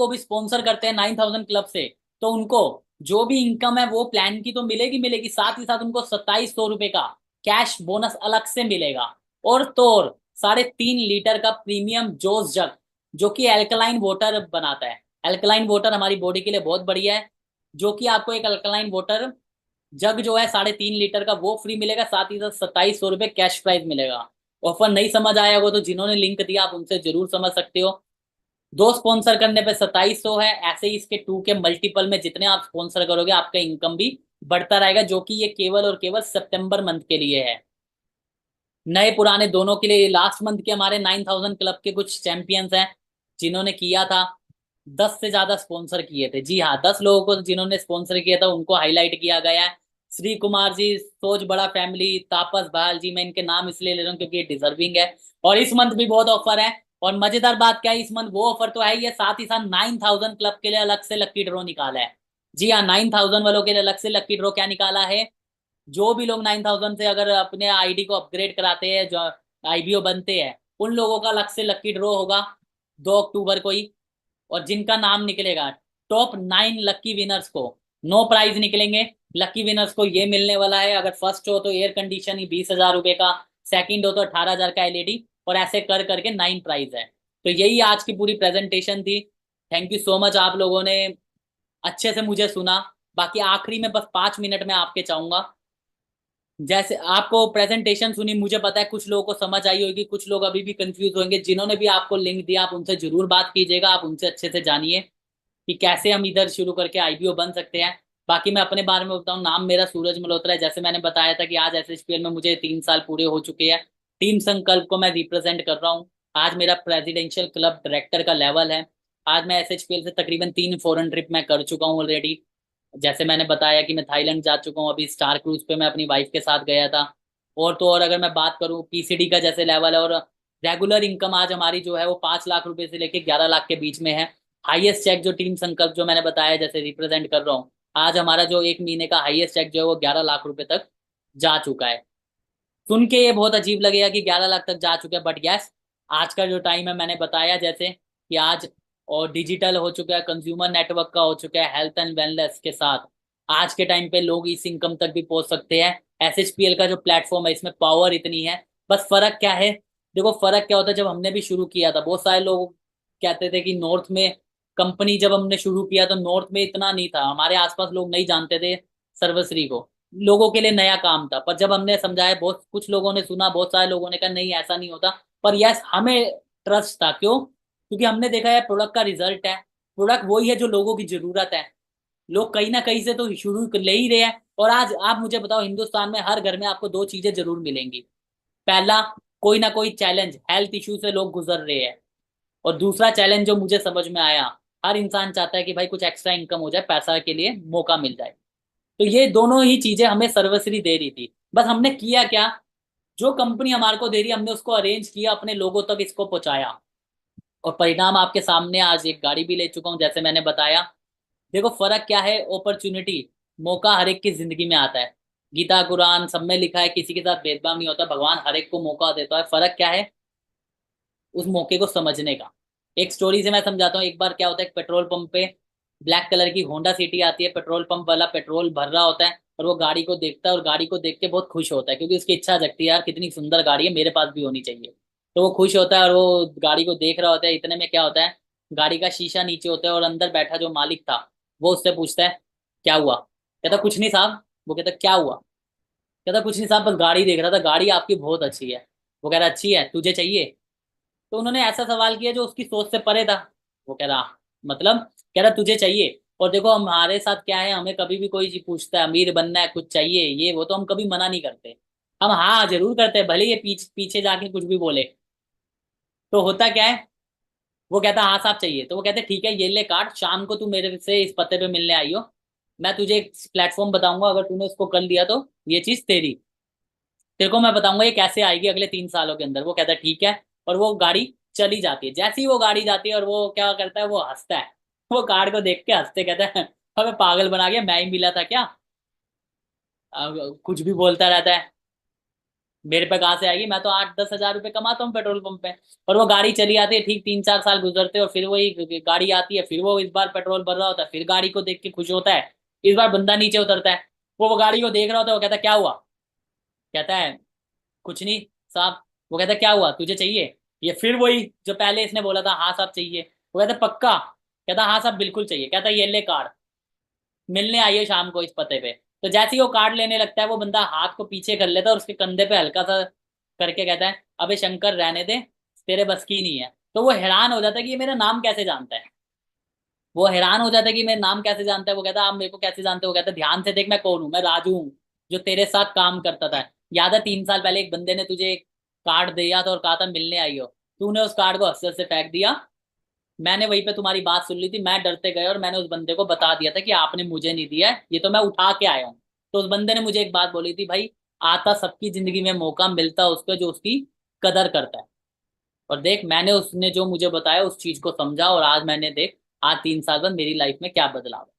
भी स्पॉन्सर करते हैं 9,000 क्लब से, तो उनको जो भी इनकम है वो प्लान की तो मिलेगी मिलेगी, साथ ही साथ उनको 2,700 रुपए का कैश बोनस अलग से मिलेगा। और तो और 3.5 लीटर का प्रीमियम जोस जग, जो कि एल्कलाइन वाटर बनाता है। एल्कलाइन वाटर हमारी बॉडी के लिए बहुत बढ़िया है, जो कि आपको एक अल्कलाइन वाटर जग जो है 3.5 लीटर का वो फ्री मिलेगा, साथ ही साथ 2,700 रुपये कैश प्राइज मिलेगा। ऑफर नहीं समझ आया होगा तो जिन्होंने लिंक दिया आप उनसे जरूर समझ सकते हो। दो स्पॉन्सर करने पे 2,700 है, ऐसे ही इसके 2 के मल्टीपल में जितने आप स्पॉन्सर करोगे आपका इनकम भी बढ़ता रहेगा, जो कि ये केवल और केवल सितंबर मंथ के लिए है। नए पुराने दोनों के लिए। लास्ट मंथ के हमारे 9,000 क्लब के कुछ चैंपियंस हैं जिन्होंने किया था, 10 से ज्यादा स्पॉन्सर किए थे। जी हाँ, 10 लोगों को जिन्होंने स्पॉन्सर किया था उनको हाईलाइट किया गया है। श्री कुमार जी, सोच बड़ा फैमिली, तापस बहाल जी, मैं इनके नाम इसलिए ले रहा हूँ क्योंकि ये डिजर्विंग है। और इस मंथ भी बहुत ऑफर है। और मजेदार बात क्या है, इस मंथ वो ऑफर तो है ही है, साथ ही साथ 9,000 क्लब के लिए अलग से लक्की ड्रॉ निकाला है। जी हाँ, 9,000 वालों के लिए अलग से लक्की ड्रॉ क्या निकाला है, जो भी लोग 9,000 से अगर अपने आईडी को अपग्रेड कराते हैं, जो आईबीओ बनते हैं, उन लोगों का अलग से लक्की ड्रॉ होगा 2 अक्टूबर को ही। और जिनका नाम निकलेगा टॉप 9 लक्की विनर्स को, नो प्राइज निकलेंगे। लक्की विनर्स को ये मिलने वाला है, अगर फर्स्ट हो तो एयर कंडीशन ही 20,000 रुपए का, सेकंड हो तो 18,000 का एलईडी, और ऐसे कर करके 9 प्राइज है। तो यही आज की पूरी प्रेजेंटेशन थी। थैंक यू सो मच, आप लोगों ने अच्छे से मुझे सुना। बाकी आखिरी में बस 5 मिनट में आपके चाहूंगा, जैसे आपको प्रेजेंटेशन सुनी, मुझे पता है कुछ लोगों को समझ आई होगी, कुछ लोग अभी भी कंफ्यूज होंगे। जिन्होंने भी आपको लिंक दिया आप उनसे जरूर बात कीजिएगा, आप उनसे अच्छे से जानिए कि कैसे हम इधर शुरू करके आईबीओ बन सकते हैं। बाकी मैं अपने बारे में बताऊं, नाम मेरा सूरज मल्होत्रा है। जैसे मैंने बताया था कि आज एसएचपीएल में मुझे 3 साल पूरे हो चुके हैं। टीम संकल्प को मैं रिप्रेजेंट कर रहा हूँ। आज मेरा प्रेसिडेंशियल क्लब डायरेक्टर का लेवल है। आज मैं एसएचपीएल से तकरीबन 3 फॉरेन ट्रिप मैं कर चुका हूँ ऑलरेडी। जैसे मैंने बताया कि मैं थाईलैंड जा चुका हूँ, अभी स्टार क्रूज पे मैं अपनी वाइफ के साथ गया था। और तो और अगर मैं बात करूँ पीसीडी का जैसे लेवल है, और रेगुलर इनकम आज हमारी जो है वो 5 लाख रुपए से लेके 11 लाख के बीच में है। हाईएस्ट चेक जो टीम संकल्प जो मैंने बताया जैसे रिप्रेजेंट कर रहा हूँ, आज हमारा जो एक महीने का हाईएस्ट चेक जो है वो 11 लाख रुपए तक जा चुका है। सुन के ये बहुत अजीब लगेगा कि 11 लाख तक जा चुके हैं, बट यस, आज का जो टाइम है मैंने बताया जैसे कि आज और डिजिटल हो चुका है, कंज्यूमर नेटवर्क का हो चुका है, हेल्थ एंड वेलनेस के साथ आज के टाइम पे लोग इस इनकम तक भी पहुंच सकते हैं। एसएचपीएल का जो प्लेटफॉर्म है इसमें पावर इतनी है। बस फर्क क्या है, देखो फर्क क्या होता है, जब हमने भी शुरू किया था बहुत सारे लोग कहते थे कि नॉर्थ में कंपनी, जब हमने शुरू किया तो नॉर्थ में इतना नहीं था, हमारे आसपास लोग नहीं जानते थे सर्वश्री को, लोगों के लिए नया काम था। पर जब हमने समझाया, बहुत कुछ लोगों ने सुना, बहुत सारे लोगों ने कहा नहीं ऐसा नहीं होता। पर यस, हमें ट्रस्ट था, क्यों, क्योंकि हमने देखा है प्रोडक्ट का रिजल्ट है। प्रोडक्ट वही है जो लोगों की जरूरत है। लोग कहीं ना कहीं से तो शुरू ले ही रहे हैं। और आज आप मुझे बताओ, हिंदुस्तान में हर घर में आपको दो चीजें जरूर मिलेंगी। पहला, कोई ना कोई चैलेंज, हेल्थ इश्यू से लोग गुजर रहे हैं। और दूसरा चैलेंज जो मुझे समझ में आया, हर इंसान चाहता है कि भाई कुछ एक्स्ट्रा इनकम हो जाए, पैसा के लिए मौका मिल जाए। तो ये दोनों ही चीजें हमें सर्वश्री दे रही थी। बस हमने किया क्या, जो कंपनी हमारे को दे रही हमने उसको अरेंज किया, अपने लोगों तक इसको पहुंचाया। और परिणाम आपके सामने, आज एक गाड़ी भी ले चुका हूं जैसे मैंने बताया। देखो फर्क क्या है, अपॉर्चुनिटी, मौका हर एक की जिंदगी में आता है। गीता कुरान सब में लिखा है किसी के साथ भेदभाव नहीं होता, भगवान हर एक को मौका देता है। फर्क क्या है, उस मौके को समझने का। एक स्टोरी से मैं समझाता हूँ। एक बार क्या होता है, एक पेट्रोल पंप पे ब्लैक कलर की होंडा सिटी आती है। पेट्रोल पंप वाला पेट्रोल भर रहा होता है और वो गाड़ी को देखता है, और गाड़ी को देख के बहुत खुश होता है क्योंकि उसकी इच्छा जगती है यार कितनी सुंदर गाड़ी है, मेरे पास भी होनी चाहिए। तो वो खुश होता है और वो गाड़ी को देख रहा होता है। इतने में क्या होता है, गाड़ी का शीशा नीचे होता है और अंदर बैठा जो मालिक था वो उससे पूछता है क्या हुआ। कहता कुछ नहीं साहब। वो कहता क्या हुआ। कहता कुछ नहीं साहब, बस गाड़ी देख रहा था, गाड़ी आपकी बहुत अच्छी है। वो कह रहा अच्छी है, तुझे चाहिए। तो उन्होंने ऐसा सवाल किया जो उसकी सोच से परे था। वो कह रहा, मतलब, कह रहा तुझे चाहिए। और देखो हमारे साथ क्या है, हमें कभी भी कोई चीज पूछता है अमीर बनना है, कुछ चाहिए ये वो, तो हम कभी मना नहीं करते। हम हाँ जरूर करते हैं, भले ये पीछे जाके कुछ भी बोले। तो होता क्या है, वो कहता हाँ साहब चाहिए, तो वो कहते ठीक है ये ले कार्ड, शाम को तू मेरे से इस पते पे मिलने आई हो, मैं तुझे एक प्लेटफॉर्म बताऊंगा, अगर तूने उसको कर लिया तो ये चीज तेरी, तेरे को मैं बताऊंगा ये कैसे आएगी अगले 3 सालों के अंदर। वो कहता है ठीक है। और वो गाड़ी चली जाती है। जैसे ही वो गाड़ी जाती है, और वो क्या करता है, वो हंसता है। वो कार्ड को देख के हंसते, कहता है हमें पागल बना गया, मैं ही मिला था क्या। कुछ भी बोलता रहता है, मेरे पे कहाँ से आएगी, मैं तो 8-10 हजार रुपए कमाता हूँ पेट्रोल पंप पे। और वो गाड़ी चली आती है, ठीक 3-4 साल गुजरते हैं, और फिर वही गाड़ी आती है, फिर वो इस बार पेट्रोल भर रहा होता है, फिर गाड़ी को देख के खुश होता है। इस बार बंदा नीचे उतरता है, वो गाड़ी को देख रहा होता है, वो कहता है क्या हुआ। कहता है कुछ नहीं साहब। वो कहता क्या हुआ, तुझे चाहिए। ये फिर वही जो पहले इसने बोला था, हाँ साहब चाहिए। वो कहता पक्का। कहता हाँ साहब बिल्कुल चाहिए। कहता ये ले कार्ड, मिलने आइए शाम को इस पते पे। तो जैसे ही वो कार्ड लेने लगता है, वो बंदा हाथ को पीछे कर लेता है और उसके कंधे पे हल्का सा करके कहता है अबे शंकर रहने दे, तेरे बस की नहीं है। तो वो हैरान हो जाता है कि ये मेरा नाम कैसे जानता है। वो हैरान हो जाता है कि मेरा नाम कैसे जानता है। वो कहता है आप मेरे को कैसे जानते हो। वो कहता है ध्यान से देख मैं कौन हूँ, मैं राजू हूँ, जो तेरे साथ काम करता था। याद है 3 साल पहले एक बंदे ने तुझे एक कार्ड दिया था और कहा था मिलने आई हो, तूने उस कार्ड को हंसते से फेंक दिया। मैंने वहीं पे तुम्हारी बात सुन ली थी, मैं डरते गए और मैंने उस बंदे को बता दिया था कि आपने मुझे नहीं दिया है, ये तो मैं उठा के आया हूँ। तो उस बंदे ने मुझे एक बात बोली थी, भाई आता सबकी जिंदगी में मौका मिलता है उसको जो उसकी कदर करता है। और देख मैंने उसने जो मुझे बताया उस चीज को समझा, और आज मैंने देख आज 3 साल बाद मेरी लाइफ में क्या बदलाव है।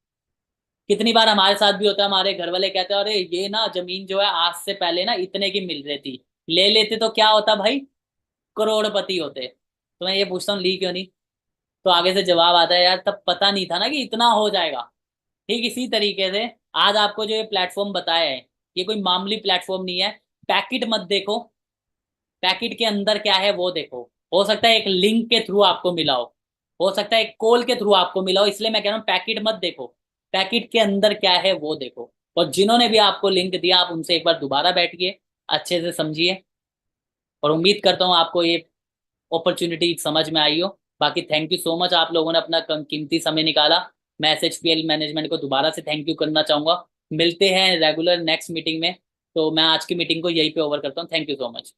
कितनी बार हमारे साथ भी होता है, हमारे घर वाले कहते हैं अरे ये ना जमीन जो है आज से पहले ना इतने की मिल रही थी, ले लेते तो क्या होता भाई, करोड़पति होते। तो मैं ये पूछता हूँ ली क्यों नहीं। तो आगे से जवाब आता है यार तब पता नहीं था ना कि इतना हो जाएगा। ठीक इसी तरीके से आज आपको जो ये प्लेटफॉर्म बताया है, ये कोई मामूली प्लेटफॉर्म नहीं है। पैकेट मत देखो, पैकेट के अंदर क्या है वो देखो। हो सकता है एक लिंक के थ्रू आपको मिला हो सकता है एक कॉल के थ्रू आपको मिला हो, इसलिए मैं कह रहा हूँ पैकेट मत देखो, पैकेट के अंदर क्या है वो देखो। और जिन्होंने भी आपको लिंक दिया आप उनसे एक बार दोबारा बैठिए, अच्छे से समझिए। और उम्मीद करता हूँ आपको ये अपॉर्चुनिटी समझ में आई हो। बाकी थैंक यू सो मच, आप लोगों ने अपना कीमती समय निकाला। मैं SHPL मैनेजमेंट को दोबारा से थैंक यू करना चाहूंगा। मिलते हैं रेगुलर नेक्स्ट मीटिंग में। तो मैं आज की मीटिंग को यहीं पे ओवर करता हूँ। Thank you so much.